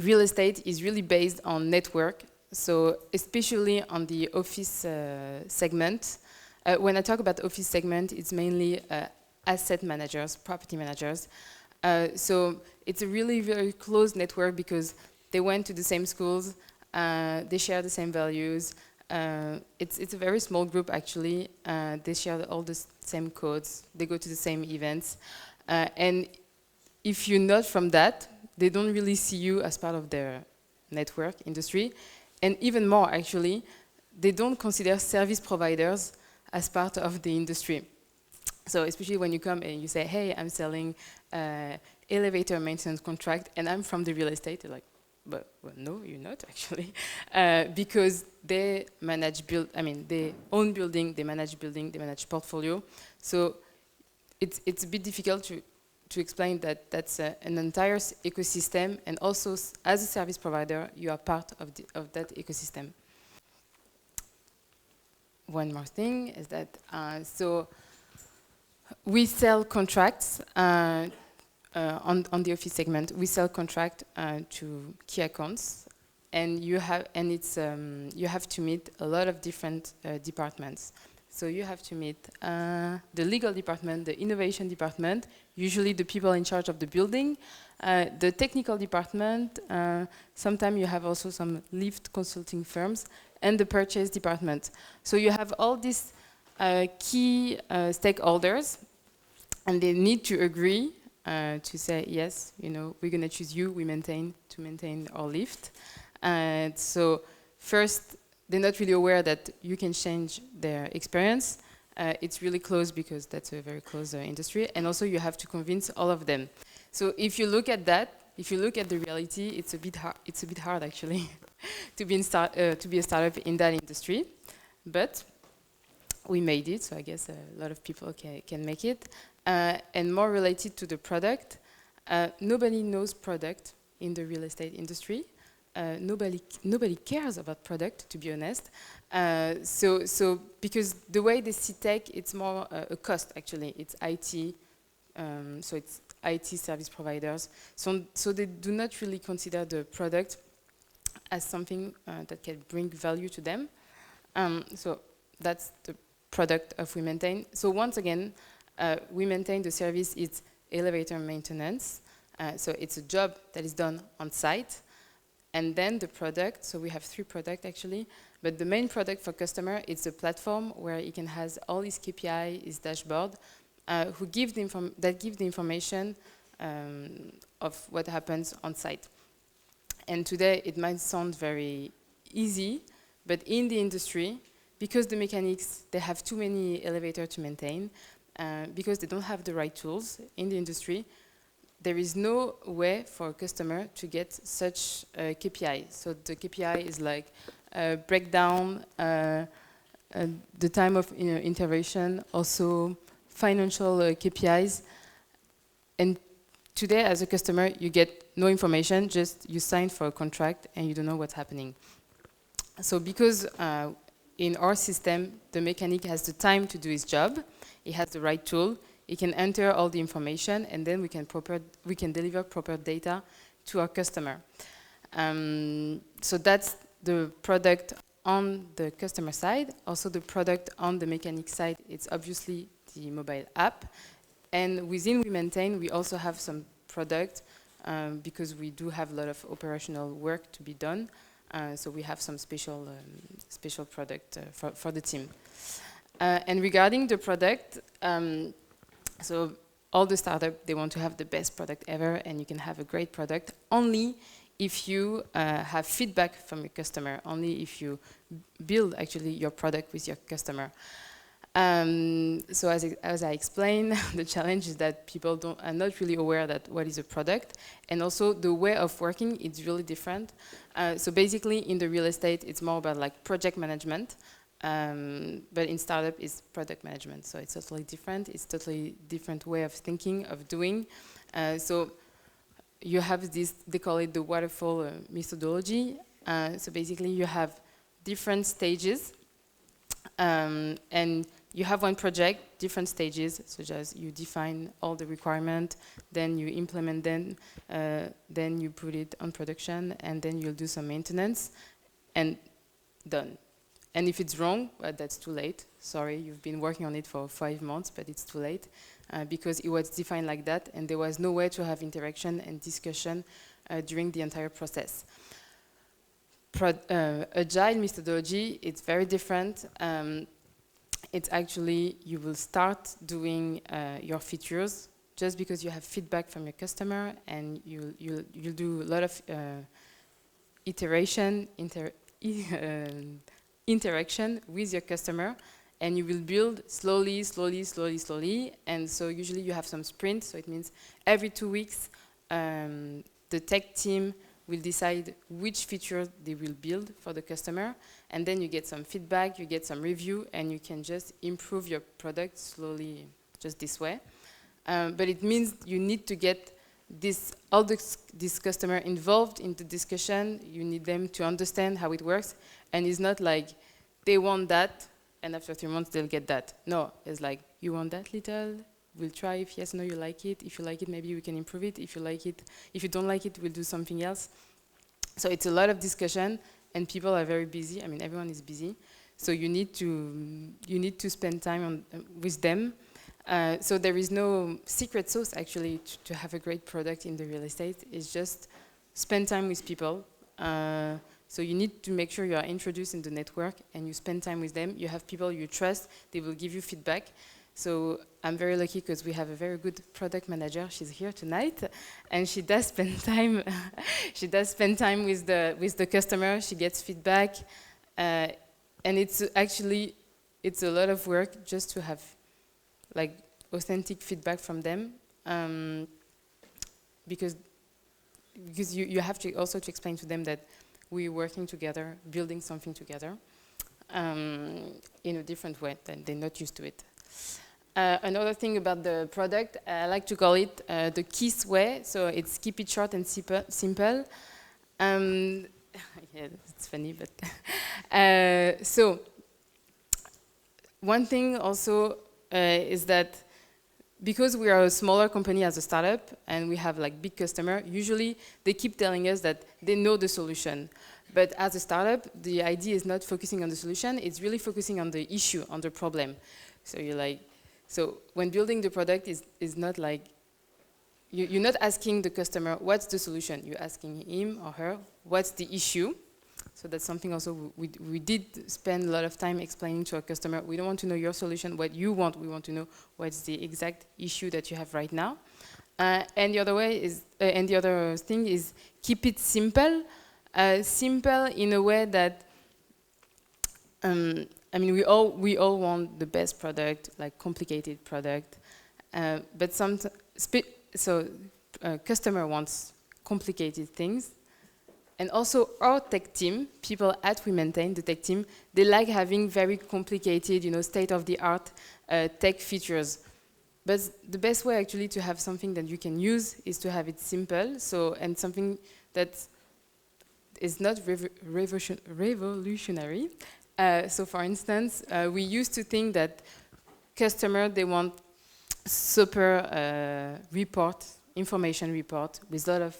Speaker 4: real estate is really based on network. So especially on the office segment. When I talk about office segment, it's mainly asset managers, property managers. So it's a really very close network because they went to the same schools, they share the same values. It's a very small group actually. They share all the same codes. They go to the same events. And if you're not from that, they don't really see you as part of their network industry. And even more actually, they don't consider service providers as part of the industry. So especially when you come and you say, hey, I'm selling elevator maintenance contract and I'm from the real estate, they're like, but well, no, you're not actually, because they manage they own building, they manage portfolio. So it's a bit difficult to explain that that's an entire ecosystem, and also as a service provider, you are part of that ecosystem. One more thing is that so we sell contracts. On the office segment, we sell contract to key accounts, and you have to meet a lot of different departments. So you have to meet the legal department, the innovation department, usually the people in charge of the building, the technical department. Sometimes you have also some lift consulting firms, and the purchase department. So you have all these key stakeholders, and they need to agree. To say, yes, we're going to choose you, WeMaintain, to maintain our lift. And so first, they're not really aware that you can change their experience. It's really close because that's a very close industry. And also you have to convince all of them. So if you look at that, if you look at the reality, it's a bit hard actually to be a startup in that industry. But we made it, so I guess a lot of people can make it. And more related to the product, nobody knows product in the real estate industry. Nobody cares about product, to be honest. So because the way they see tech, it's more a cost actually. It's IT, so it's IT service providers. So they do not really consider the product as something that can bring value to them. So that's the product of WeMaintain. So once again, WeMaintain the service is elevator maintenance. So it's a job that is done on site. And then the product, so we have 3 products actually, but the main product for customer is a platform where he can has all his KPI, his dashboard, that give the information of what happens on site. And today it might sound very easy, but in the industry, because the mechanics, they have too many elevators to maintain, because they don't have the right tools in the industry, there is no way for a customer to get such a KPI. So the KPI is like breakdown, the time of intervention, also financial KPIs. And today, as a customer, you get no information, just you sign for a contract and you don't know what's happening. So because in our system, the mechanic has the time to do his job, he has the right tool, he can enter all the information, and then we can deliver proper data to our customer. So that's the product on the customer side. Also the product on the mechanic side, it's obviously the mobile app. And within WeMaintain, we also have some product because we do have a lot of operational work to be done. So we have some special product for the team. And regarding the product, so all the startups, they want to have the best product ever, and you can have a great product only if you have feedback from your customer, only if you build actually your product with your customer. So as I explained, the challenge is that people are not really aware that what is a product, and also the way of working is really different. So basically in the real estate, it's more about like project management, but in startup it's product management. So it's totally different. It's totally different way of thinking, of doing. So you have this, they call it the waterfall methodology. So basically you have different stages, and you have one project, different stages, such as you define all the requirements, then you implement them, then you put it on production, and then you'll do some maintenance, and done. And if it's wrong, that's too late. sorry, you've been working on it for 5 months, but it's too late, because it was defined like that, and there was no way to have interaction and discussion during the entire process. Agile methodology, it's very different. It's actually, you will start doing your features just because you have feedback from your customer, and you'll do a lot of interaction with your customer, and you will build slowly, and so usually you have some sprints, so it means every 2 weeks the tech team will decide which feature they will build for the customer, and then you get some feedback, you get some review, and you can just improve your product slowly, just this way. But it means you need to get all this customer involved in the discussion. You need them to understand how it works, and it's not like they want that, and after 3 months they'll get that. No, it's like, you want that little? We'll try. If yes, no, you like it. If you like it, maybe we can improve it. If you like it, if you don't like it, we'll do something else. So it's a lot of discussion, and people are very busy. I mean, everyone is busy. So you need to spend time with them. So there is no secret sauce actually to have a great product in the real estate. It's just spend time with people. So you need to make sure you are introduced in the network and you spend time with them. You have people you trust. They will give you feedback. So I'm very lucky because we have a very good product manager. She's here tonight, and she does spend time. She does spend time with the customer. She gets feedback, and it's a lot of work just to have like authentic feedback from them, because you have to also to explain to them that we're working together, building something together, in a different way than they're not used to it. Another thing about the product, I like to call it the KISS way. So it's keep it short and simple. Yeah, it's funny, but so one thing also is that because we are a smaller company as a startup and we have like big customer, usually they keep telling us that they know the solution. But as a startup, the idea is not focusing on the solution, it's really focusing on the issue, on the problem. So you're like, so when building the product is not like, you're not asking the customer, what's the solution? You're asking him or her, what's the issue? So that's something also we did spend a lot of time explaining to our customer. We don't want to know your solution, what you want. We want to know what's the exact issue that you have right now. And the other way is, and the other thing is keep it simple. Simple in a way that, I mean, we all want the best product, like complicated product, but customer wants complicated things. And also our tech team, people at WeMaintain, the tech team, they like having very complicated, state-of-the-art tech features. But the best way actually to have something that you can use is to have it simple, and something that is not revolutionary. So for instance, we used to think that customers, they want super information report with a lot of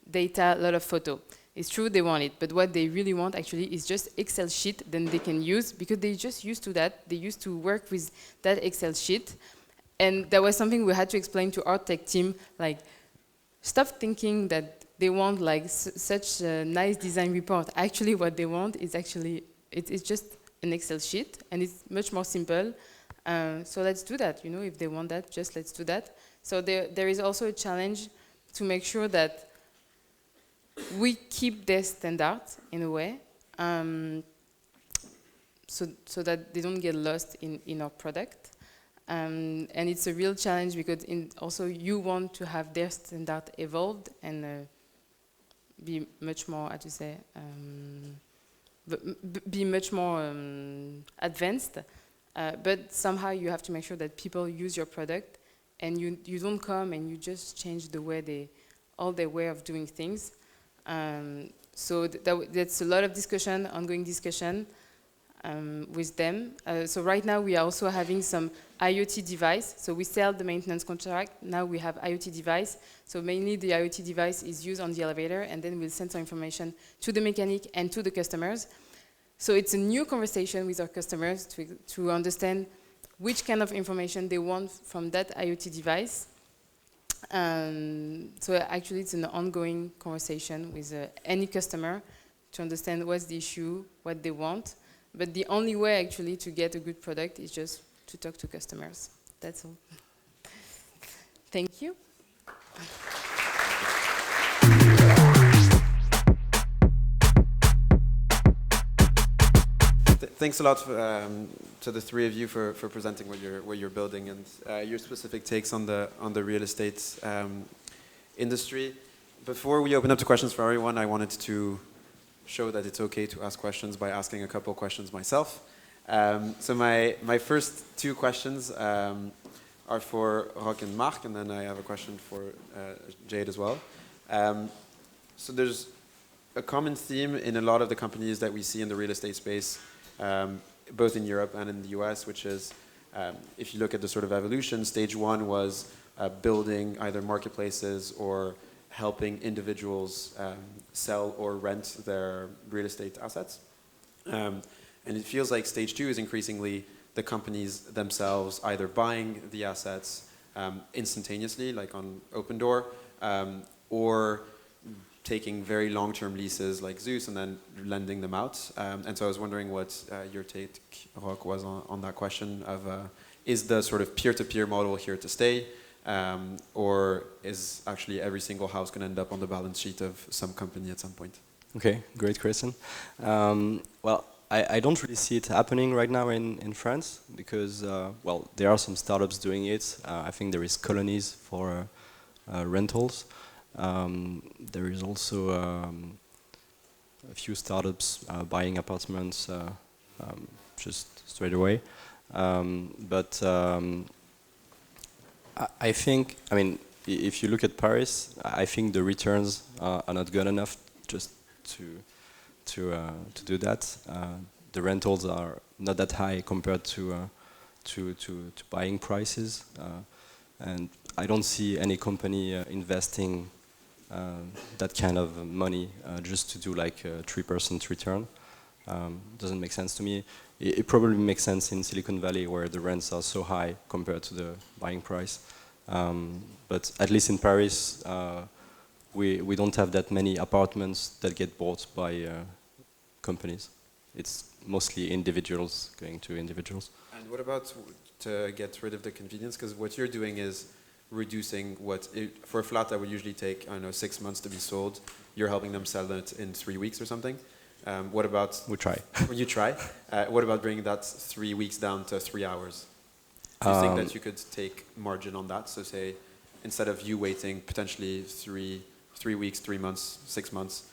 Speaker 4: data, a lot of photo. It's true they want it, but what they really want actually is just Excel sheet then they can use, because they just used to that. They used to work with that Excel sheet. And that was something we had to explain to our tech team, like, stop thinking that they want like such a nice design report. Actually, what they want is actually, it's just an Excel sheet, and it's much more simple. So let's do that, if they want that, just let's do that. So there is also a challenge to make sure that we keep their standards in a way, so that they don't get lost in our product. And it's a real challenge because also you want to have their standard evolved and be much more, how to say, be much more advanced. But somehow you have to make sure that people use your product, and you don't come and you just change the way all their way of doing things. So that's a lot of discussion, ongoing discussion with them. So right now we are also having some IoT device. So we sell the maintenance contract. Now we have IoT device. So mainly the IoT device is used on the elevator, and then we'll send some information to the mechanic and to the customers. So it's a new conversation with our customers to understand which kind of information they want from that IoT device. So actually it's an ongoing conversation with any customer to understand what's the issue, what they want. But the only way actually to get a good product is just to talk to customers. That's all. Thank you.
Speaker 1: Thanks a lot to the three of you for presenting what you're building and your specific takes on the real estate industry. Before we open up to questions for everyone, I wanted to show that it's okay to ask questions by asking a couple questions myself. So my first two questions are for Roch and Marc, and then I have a question for Jade as well. So there's a common theme in a lot of the companies that we see in the real estate space, both in Europe and in the US, which is, if you look at the sort of evolution, stage one was building either marketplaces or helping individuals sell or rent their real estate assets. And it feels like stage two is increasingly the companies themselves either buying the assets instantaneously, like on Open Door, or taking very long-term leases like Zeus and then lending them out. And so I was wondering what your take, Roch, was on that question of is the sort of peer-to-peer model here to stay, or is actually every single house going to end up on the balance sheet of some company at some point?
Speaker 3: Okay, great question. Well, I don't really see it happening right now in France because, well, there are some startups doing it. I think there is colonies for rentals. There is also a few startups buying apartments just straight away. But I think, I mean, if you look at Paris, I think the returns are not good enough just to do that. The rentals are not that high compared to buying prices, and I don't see any company investing that kind of money just to do like a 3% return. Doesn't make sense to me. It probably makes sense in Silicon Valley where the rents are so high compared to the buying price. But at least in Paris, we don't have that many apartments that get bought by companies. It's mostly individuals going to individuals.
Speaker 1: And what about to get rid of the convenience? Because what you're doing is reducing for a flat that would usually take, I don't know, 6 months to be sold, you're helping them sell it in 3 weeks or something. What about...
Speaker 3: We try.
Speaker 1: You try. What about bringing that 3 weeks down to 3 hours? Do you think that you could take margin on that? So say, instead of you waiting potentially 3 weeks, 3 months, 6 months,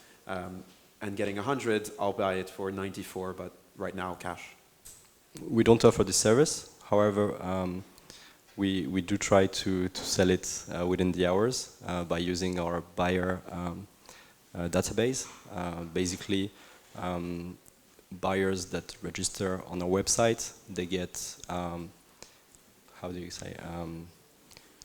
Speaker 1: and getting 100, I'll buy it for 94, but right now cash.
Speaker 3: We don't offer the service. However, we do try to sell it within the hours by using our buyer database. Basically, buyers that register on our website, they get, how do you say,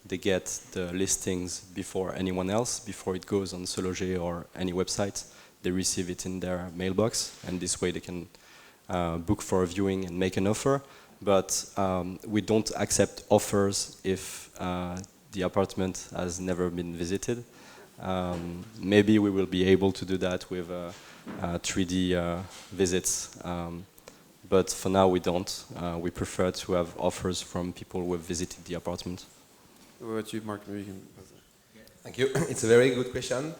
Speaker 3: they get the listings before anyone else, before it goes on Sologer or any website. They receive it in their mailbox, and this way they can book for a viewing and make an offer. But we don't accept offers if the apartment has never been visited. Maybe we will be able to do that with 3D visits, but for now we don't. We prefer to have offers from people who have visited the apartment.
Speaker 1: What about you, Marc? Maybe you can...
Speaker 2: Thank you. It's a very good question.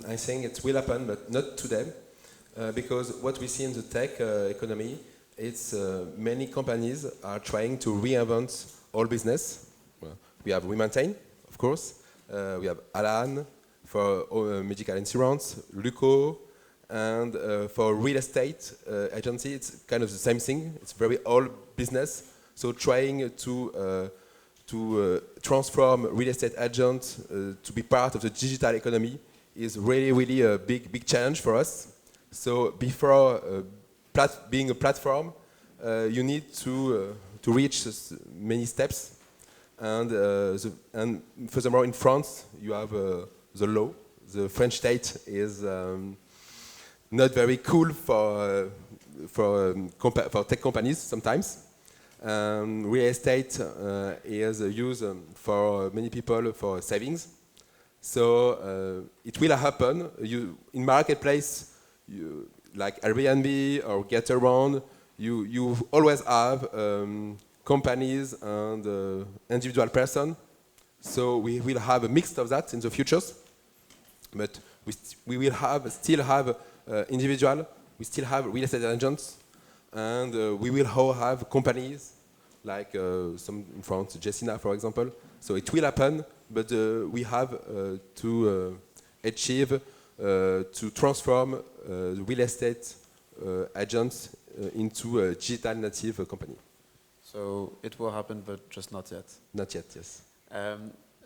Speaker 2: I think it will happen, but not today, because what we see in the tech economy, it's many companies are trying to reinvent all business. Well, we have WeMaintain, of course. We have Alan for medical insurance, Luco, and for real estate agency, it's kind of the same thing. It's very old business. So trying to transform real estate agents to be part of the digital economy is really, really a big challenge for us. So before being a platform, you need to reach many steps. And furthermore, in France, you have the law. The French state is not very cool for for tech companies sometimes. Real estate is used for many people for savings. So it will happen. In marketplace, like Airbnb or Get Around, you always have companies and individual person. So we will have a mix of that in the futures. But we will still have individual, we still have real estate agents, and we will all have companies, like some in France, Jessina, for example. So it will happen, but we have to achieve, to transform real estate agents into a digital native company.
Speaker 1: So it will happen, but just not yet.
Speaker 2: Not yet, yes.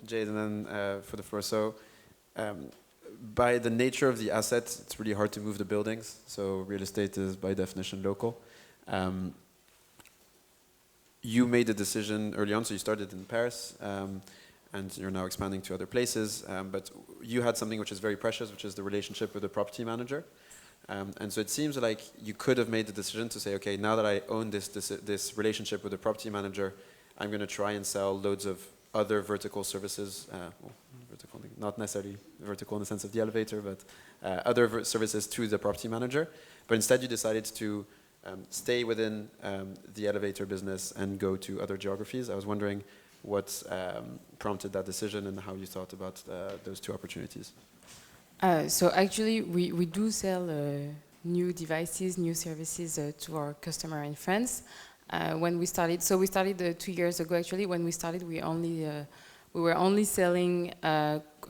Speaker 1: Jade, and then for the first, so by the nature of the asset, it's really hard to move the buildings. So real estate is by definition local. You made a decision early on, so you started in Paris, and you're now expanding to other places. But you had something which is very precious, which is the relationship with the property manager. And so it seems like you could have made the decision to say, okay, now that I own this relationship with the property manager, I'm going to try and sell loads of other vertical services, well, vertical, not necessarily vertical in the sense of the elevator, but other services to the property manager. But instead you decided to stay within the elevator business and go to other geographies. I was wondering what prompted that decision and how you thought about those two opportunities.
Speaker 4: So actually, we do sell new devices, new services to our customer in France. When we started, so we started 2 years ago. Actually, when we started, we were only selling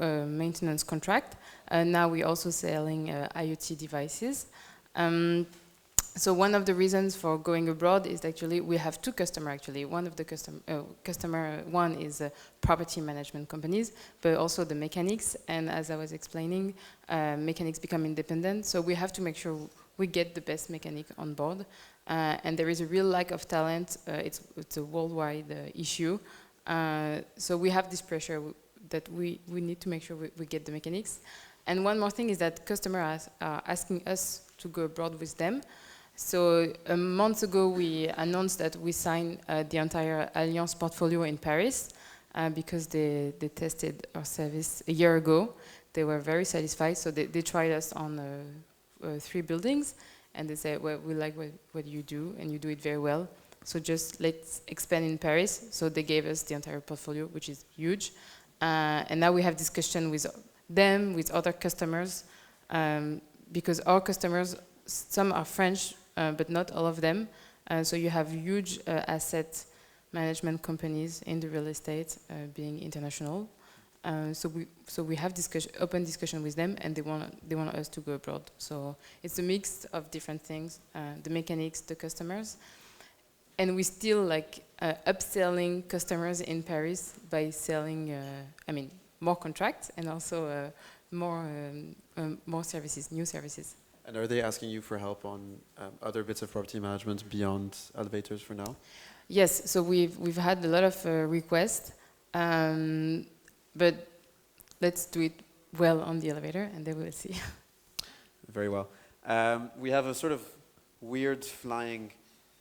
Speaker 4: maintenance contract. Now we're also selling IoT devices. So one of the reasons for going abroad is actually we have two customers. Actually, one of the one is property management companies, but also the mechanics. And as I was explaining, mechanics become independent. So we have to make sure we get the best mechanic on board. And there is a real lack of talent. It's a worldwide issue. So we have this pressure that we need to make sure we get the mechanics. And one more thing is that customers are asking us to go abroad with them. So a month ago, we announced that we signed the entire Alliance portfolio in Paris because they tested our service a year ago. They were very satisfied, so they tried us on 3 buildings, and they said, well, we like what you do, and you do it very well, so just let's expand in Paris. So they gave us the entire portfolio, which is huge. And now we have discussion with them, with other customers, because our customers, some are French, but not all of them. So you have huge asset management companies in the real estate being international. So we have open discussion with them, and they want us to go abroad. So it's a mix of different things: the mechanics, the customers, and we still like upselling customers in Paris by selling, more contracts and also more services, new services.
Speaker 1: And are they asking you for help on other bits of property management beyond elevators for now?
Speaker 4: Yes, so we've had a lot of requests, but let's do it well on the elevator, and then we'll see.
Speaker 1: Very well. We have a sort of weird flying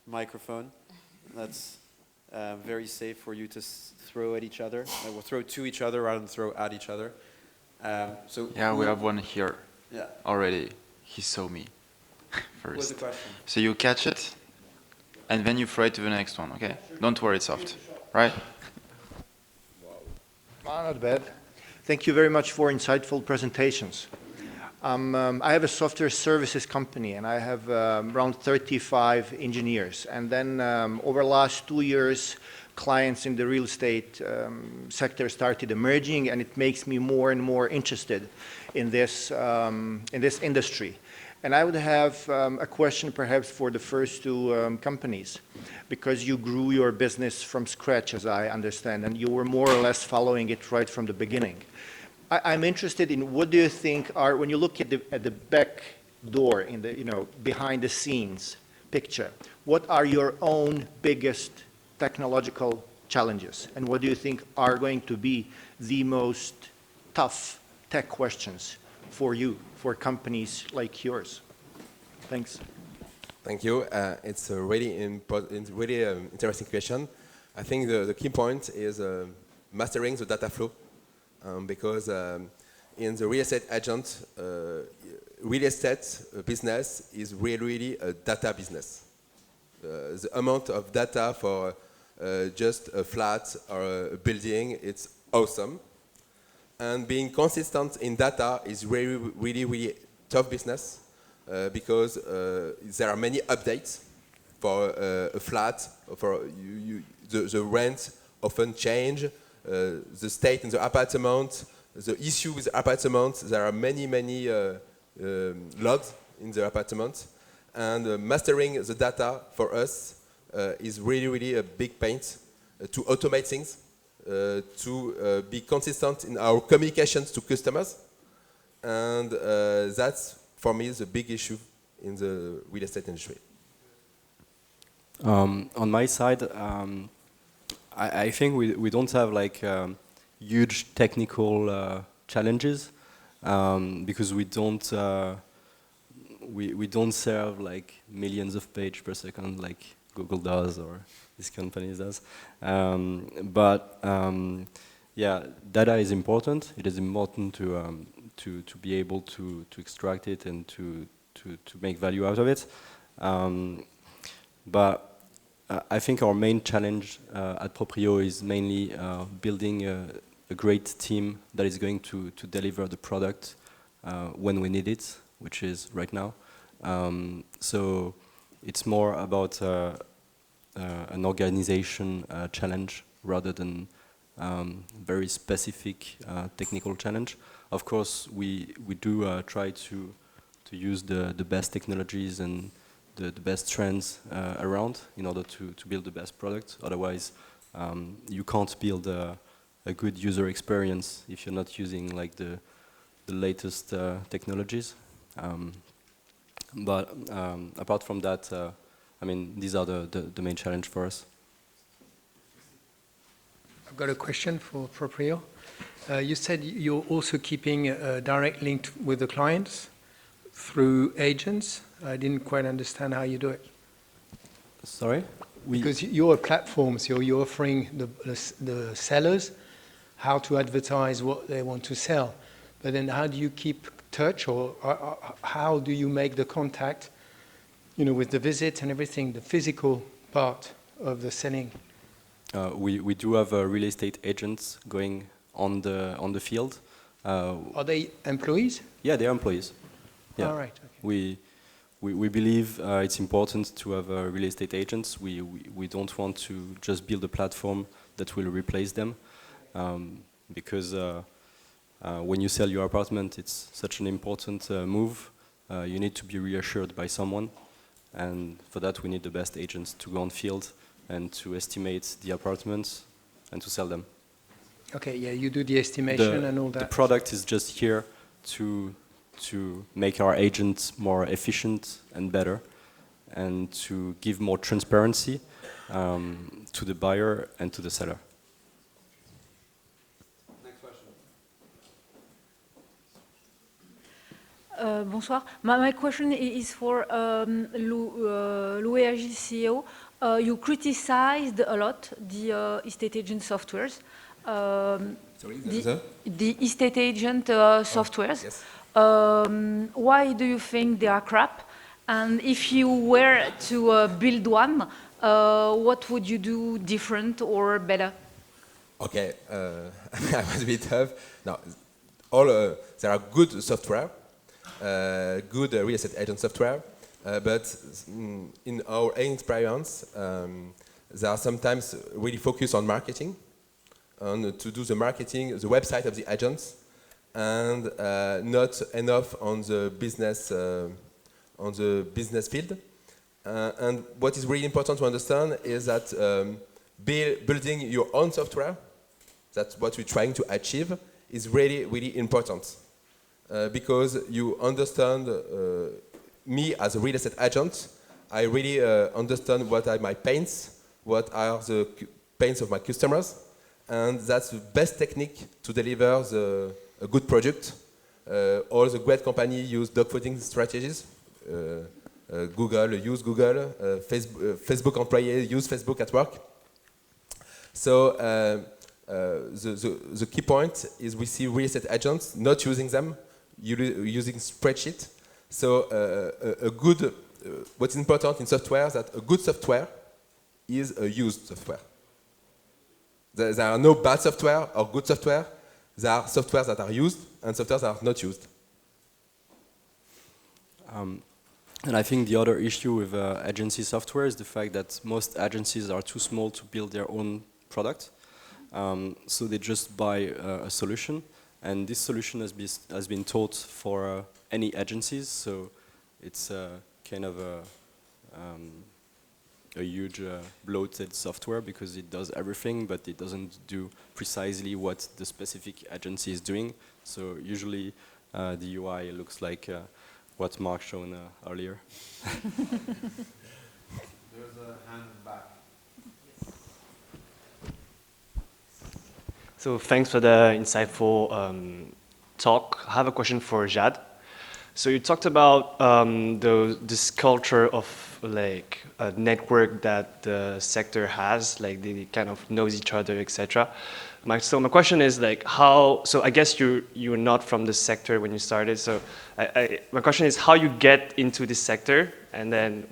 Speaker 1: microphone that's very safe for you to throw at each other. We'll throw to each other rather than throw at each other.
Speaker 5: Yeah, we have one here already. He saw me first.
Speaker 1: What's the question?
Speaker 5: So you catch it, and then you throw it to the next one, okay? Don't worry, it's soft, right?
Speaker 6: Not bad. Thank you very much for insightful presentations. I have a software services company, and I have around 35 engineers. And then over the last 2 years, clients in the real estate sector started emerging, and it makes me more and more interested in this industry. And I would have a question perhaps for the first 2 companies, because you grew your business from scratch, as I understand, and you were more or less following it right from the beginning. I'm interested in what do you think are, when you look at the back door, in the, behind the scenes picture, what are your own biggest technological challenges? And what do you think are going to be the most tough tech questions for you, for companies like yours? Thanks.
Speaker 2: Thank you. It's a really interesting question. I think the key point is mastering the data flow, because in the real estate agent, real estate business is really a data business. The amount of data for just a flat or a building, it's awesome. And being consistent in data is really tough business, because there are many updates for a flat. For the rent often change, the state in the apartment, the issue with the apartment. There are many logs in the apartment, and mastering the data for us is really a big pain to automate things, to be consistent in our communications to customers, and that's for me the big issue in the real estate industry.
Speaker 3: On my side, I think we don't have like huge technical challenges, because we don't serve like millions of pages per second like Google does or these companies does. Yeah, data is important. It is important to be able to extract it and to make value out of it. I think our main challenge at Proprioo is mainly building a great team that is going to deliver the product when we need it, which is right now. So it's more about an organization challenge rather than very specific technical challenge. Of course, we do try to use the best technologies and the best trends around in order to build the best product. Otherwise, you can't build a good user experience if you're not using like the latest technologies. Apart from that, I mean, these are the main challenge for us.
Speaker 7: I've got a question for Proprioo. You said you're also keeping a direct link with the clients through agents. I didn't quite understand how you do it.
Speaker 3: Sorry?
Speaker 7: Because you're a platform, so you're offering the sellers how to advertise what they want to sell. But then how do you keep touch, or how do you make the contact, with the visit and everything, the physical part of the selling?
Speaker 3: We do have real estate agents going on the field.
Speaker 7: Are they employees?
Speaker 3: Yeah, they're employees. Yeah.
Speaker 7: All right. Okay.
Speaker 3: We believe it's important to have real estate agents. We don't want to just build a platform that will replace them, because when you sell your apartment, it's such an important move. You need to be reassured by someone, and for that we need the best agents to go on field and to estimate the apartments and to sell them.
Speaker 7: Okay, yeah, you do the estimation and all that.
Speaker 3: The product is just here to make our agents more efficient and better, and to give more transparency to the buyer and to the seller.
Speaker 1: Next question.
Speaker 8: Bonsoir. My question is for Louer Agile CEO. You criticized a lot the estate agent softwares. The estate agent softwares.
Speaker 2: Yes.
Speaker 8: Why do you think they are crap? And if you were to build one, what would you do different or better?
Speaker 2: Okay, I was a bit tough. No, there are good software, good real estate agent software, but in our experience, they are sometimes really focused on marketing, on to do the marketing, the website of the agents, and not enough on the business field. And what is really important to understand is that building your own software, that's what we're trying to achieve, is really important. Because you understand me as a real estate agent, I really understand what are my pains, what are the pains of my customers, and that's the best technique to deliver a good product. All the great companies use dogfooding strategies, Google use Google, Facebook employees use Facebook at work. So the key point is we see real estate agents not using them, using spreadsheet. So what is important in software is that a good software is a used software. There are no bad software or good software. There are softwares that are used and softwares that are not used.
Speaker 3: And I think the other issue with agency software is the fact that most agencies are too small to build their own product. So they just buy a solution, and this solution has been taught for any agencies, so it's kind of a huge bloated software because it does everything, but it doesn't do precisely what the specific agency is doing. So usually the UI looks like what Mark shown earlier.
Speaker 1: There's a hand back.
Speaker 9: So thanks for the insightful talk. I have a question for Jad. So you talked about this culture of like a network that the sector has, like they kind of knows each other, etc. So my question is like how, so I guess you're not from the sector when you started, so my question is how you get into this sector, and then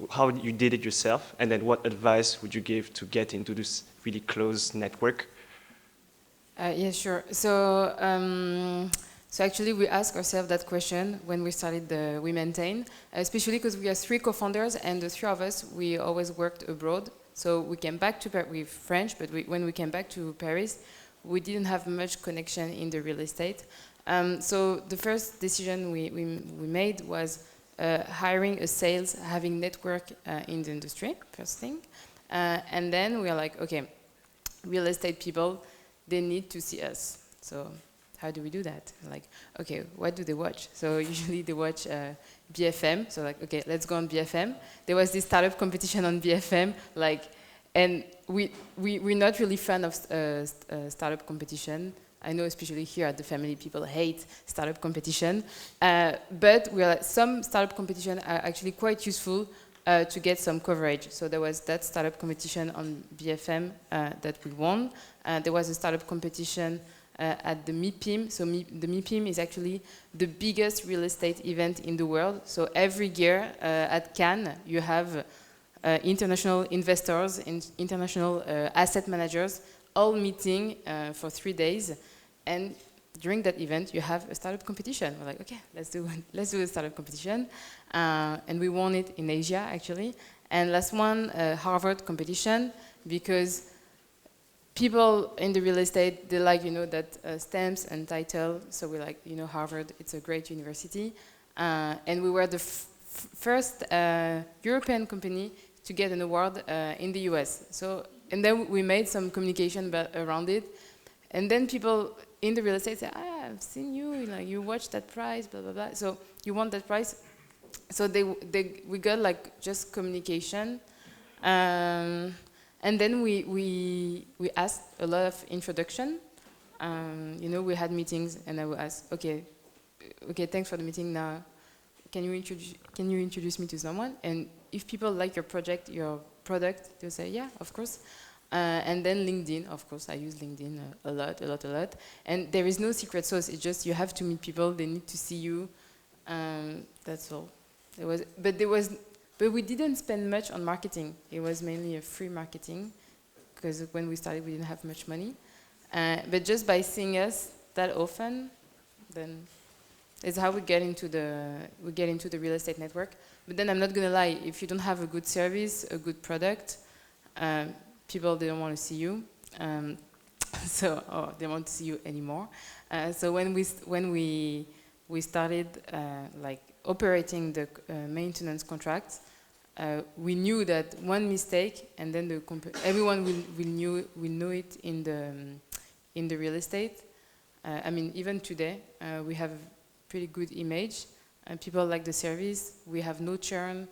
Speaker 9: how you did it yourself, and then what advice would you give to get into this really close network?
Speaker 4: Yeah, sure. So, so actually we asked ourselves that question when we started the WeMaintain, especially because we are 3 co-founders, and the 3 of us, we always worked abroad. So we came back to Paris with French, but when we came back to Paris, we didn't have much connection in the real estate. So the first decision we made was hiring a sales, having network in the industry, first thing. And then we are like, okay, real estate people, they need to see us. So how do we do that? Like, okay, what do they watch? So usually they watch BFM. So like, okay, let's go on BFM. There was this startup competition on BFM, like, and we're not really fan of startup competition. I know especially here at the family, people hate startup competition. But some startup competition are actually quite useful to get some coverage. So there was that startup competition on BFM that we won. There was a startup competition at the MIPIM. So the MIPIM is actually the biggest real estate event in the world. So every year at Cannes, you have international investors and international asset managers all meeting for 3 days. And during that event, you have a startup competition. We're like, okay, let's do a startup competition. And we won it in Asia, actually. And last one, Harvard competition, because people in the real estate, they like, that stamps and title. So we're like, Harvard, it's a great university. And we were the first European company to get an award in the US. So, and then we made some communication around it. And then people in the real estate say, I've seen you, you watched that prize, blah, blah, blah. So you want that prize? So we got like just communication. And then we asked a lot of introduction. We had meetings, and I would ask, okay, thanks for the meeting. Now, can you introduce me to someone? And if people like your project, your product, they'll say, yeah, of course. And then LinkedIn, of course, I use LinkedIn a lot. And there is no secret sauce. It's just you have to meet people. They need to see you. That's all. But we didn't spend much on marketing. It was mainly a free marketing, because when we started, we didn't have much money. But just by seeing us that often, then it's how we get into the real estate network. But then I'm not gonna lie, if you don't have a good service, a good product, people, they don't want to see you. They won't see you anymore. So when we started like operating the maintenance contracts, we knew that one mistake, and then everyone will know it in the real estate. I mean, even today, we have a pretty good image, and people like the service. We have no churn,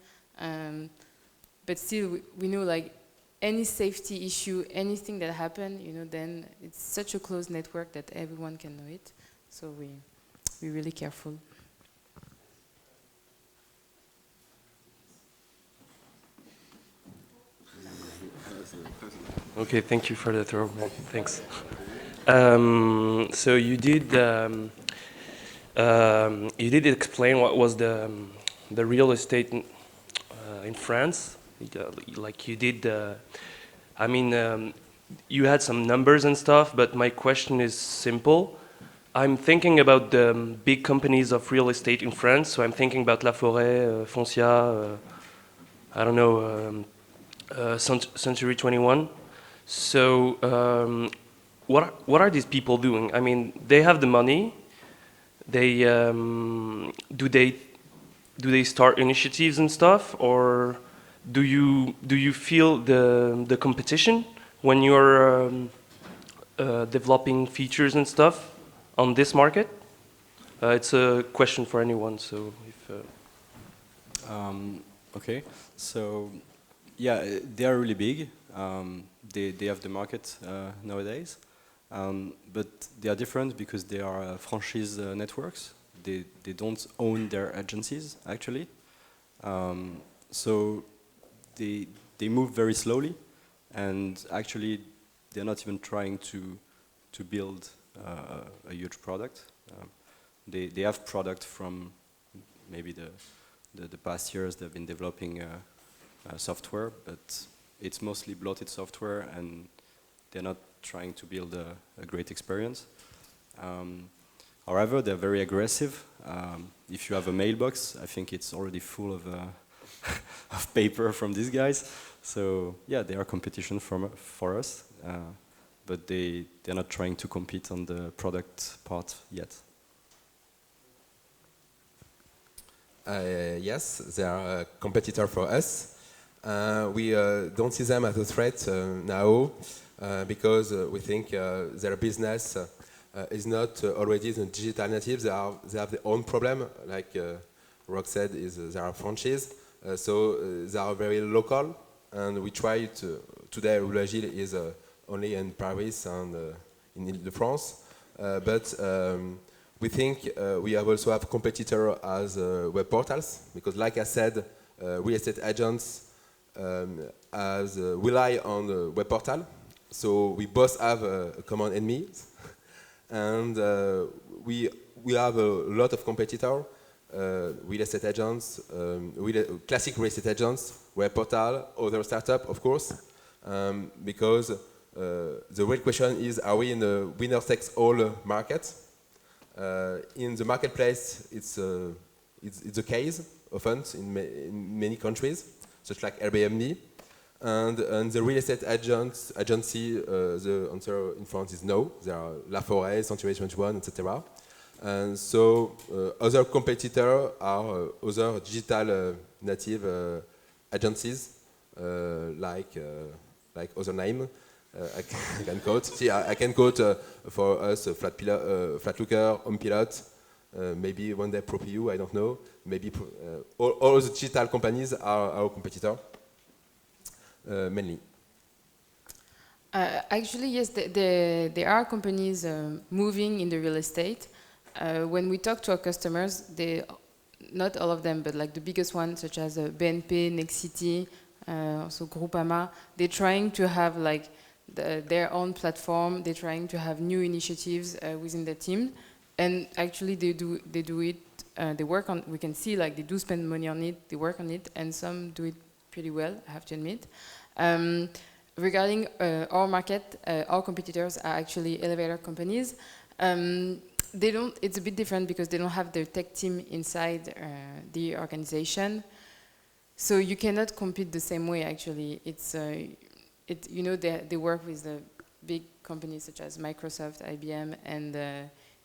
Speaker 4: but still, we know like any safety issue, anything that happened, then it's such a close network that everyone can know it. So we're really careful.
Speaker 9: Okay, thank you for the throw. Thanks. So you did explain what was the real estate in France, like you did. I mean, you had some numbers and stuff, but my question is simple. I'm thinking about the big companies of real estate in France. So I'm thinking about La Forêt, Foncia, I don't know, Century 21. So what are these people doing? I mean, they have the money. They do they start initiatives and stuff, or do you feel the competition when you're developing features and stuff on this market? It's a question for anyone. So if
Speaker 3: okay, so yeah, they are really big. They have the market nowadays, but they are different because they are franchise networks. They don't own their agencies actually, so they move very slowly, and actually they're not even trying to build a huge product. They have product from maybe the past years. They've been developing software, but it's mostly bloated software, and they're not trying to build a great experience. However, they're very aggressive. If you have a mailbox, I think it's already full of, of paper from these guys. So yeah, they are competition for us, but they're not trying to compete on the product part yet.
Speaker 2: Yes, they are a competitor for us. We don't see them as a threat now because we think their business is not already the digital native. They have their own problem, like Rock said, they are franchise. So they are very local, and we try to, today Louer Agile is only in Paris and in Ile-de-France, but we think we also have competitor as web portals, because like I said, real estate agents rely on the web portal, so we both have a common enemy, and we have a lot of competitors, real estate agents, classic real estate agents, web portal, other startup, of course, because the real question is, are we in a winner-takes-all market? In the marketplace, it's the case often in many countries, such like Airbnb, and the real estate agency, the answer in France is no. There are La Forêt, Century 21, etc. And so other competitors are other digital native agencies, like other name. I can quote. See, I can quote for us Flatlooker, HomePilot, maybe one day Proprioo, I don't know. Maybe all the digital companies are our competitor, mainly.
Speaker 4: Actually, yes, there are companies moving in the real estate. When we talk to our customers, not all of them, but like the biggest ones, such as BNP, Nexity, also Groupama, they're trying to have like their own platform. They're trying to have new initiatives within the team, and actually they do it. They work on. We can see like they do spend money on it. They work on it, and some do it pretty well, I have to admit. Regarding our market, our competitors are actually elevator companies. They don't. It's a bit different because they don't have their tech team inside the organization, so you cannot compete the same way. Actually, it's you know, they work with the big companies such as Microsoft, IBM, and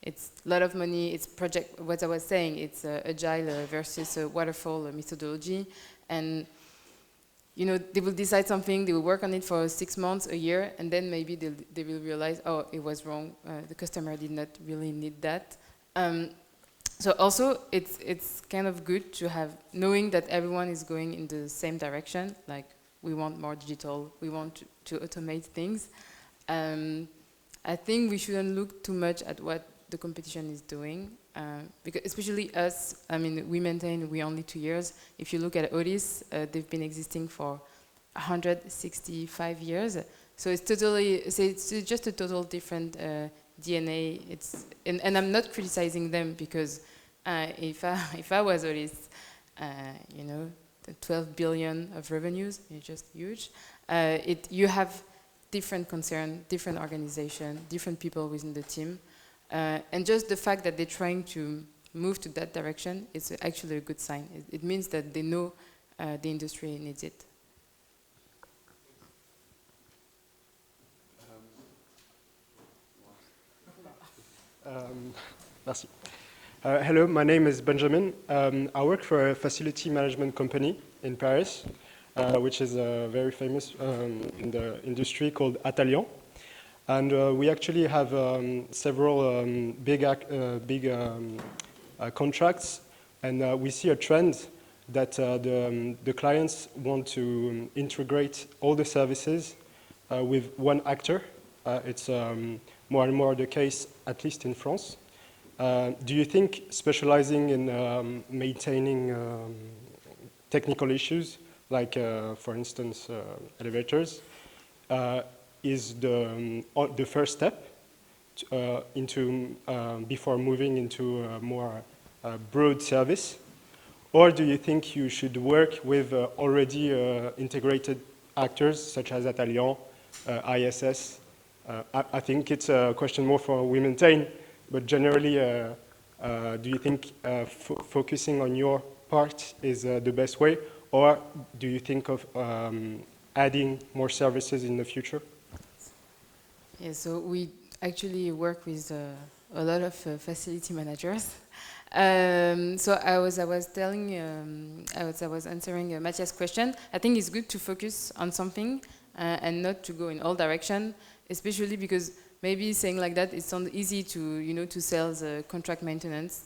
Speaker 4: it's a lot of money. It's project. What I was saying, it's agile versus a waterfall methodology, and you know, they will decide something, they will work on it for 6 months, a year, and then maybe they will realize, oh, it was wrong. The customer did not really need that. So also, it's kind of good to have, knowing that everyone is going in the same direction, like we want more digital, we want to automate things. I think we shouldn't look too much at what the competition is doing, because especially us, I mean, WeMaintain, we're only 2 years. If you look at Otis, they've been existing for 165 years. So it's totally, so it's just a total different DNA. And I'm not criticizing them because if I was all this, you know, the 12 billion of revenues, it's just huge. You have different concern, different organization, different people within the team. And just the fact that they're trying to move to that direction is actually a good sign. It means that they know the industry needs it.
Speaker 10: Merci. Hello, my name is Benjamin. I work for a facility management company in Paris, which is very famous in the industry called Atalian. And we actually have several big contracts, and we see a trend that the clients want to integrate all the services with one actor. It's more and more the case, at least in France. Do you think specializing in maintaining technical issues, like, for instance, elevators, is the first step before moving into a more broad service? Or do you think you should work with already integrated actors, such as Atalian, ISS? I think it's a question more for WeMaintain, but generally, do you think focusing on your part is the best way, or do you think of adding more services in the future?
Speaker 4: Yeah, so we actually work with a lot of facility managers. So I was answering Matthias' question. I think it's good to focus on something and not to go in all direction, especially because maybe saying like that, it sounds easy to sell the contract maintenance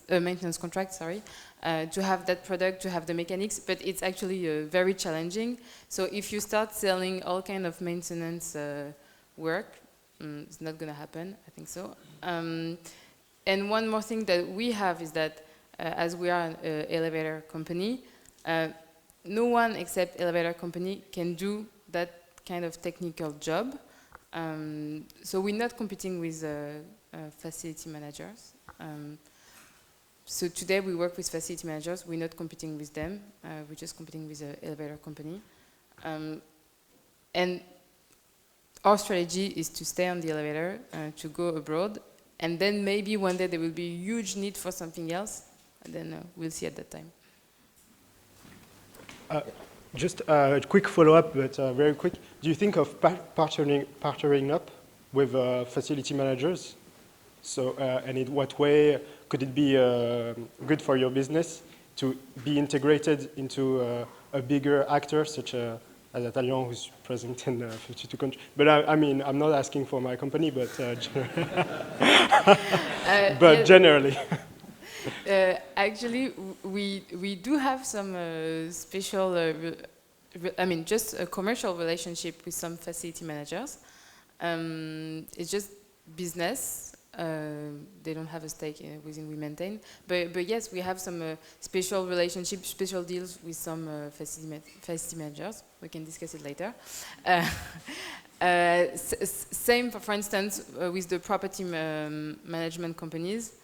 Speaker 4: contract, sorry, to have that product, to have the mechanics, but it's actually very challenging. So if you start selling all kind of maintenance work, it's not going to happen, I think so. And one more thing that we have is that as we are an elevator company, no one except elevator company can do that kind of technical job. So we're not competing with facility managers. So today we work with facility managers. We're not competing with them. We're just competing with an elevator company. And our strategy is to stay on the elevator, to go abroad, and then maybe one day there will be a huge need for something else, and then we'll see at that time.
Speaker 10: Just a quick follow-up, but very quick. Do you think of partnering up with facility managers? So, and in what way could it be good for your business to be integrated into a bigger actor, such as Atalian, who's present in 52 countries? But I mean, I'm not asking for my company, but but generally.
Speaker 4: Actually, we do have some special, I mean, just a commercial relationship with some facility managers. It's just business. They don't have a stake within WeMaintain. But yes, we have some special relationships, special deals with some facility managers. We can discuss it later. Same, for instance, with the property management companies.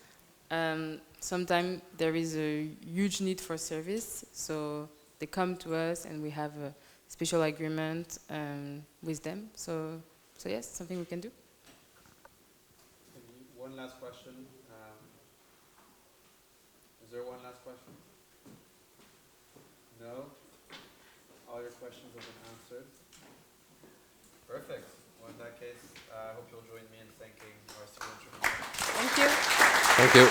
Speaker 4: Sometimes there is a huge need for service, so they come to us and we have a special agreement with them. So yes, something we can do.
Speaker 1: One last question. Is there one last question? No? All your questions have been answered. Perfect. Well, in that case, I hope you'll join me in thanking our student entrepreneurs.
Speaker 2: Thank you.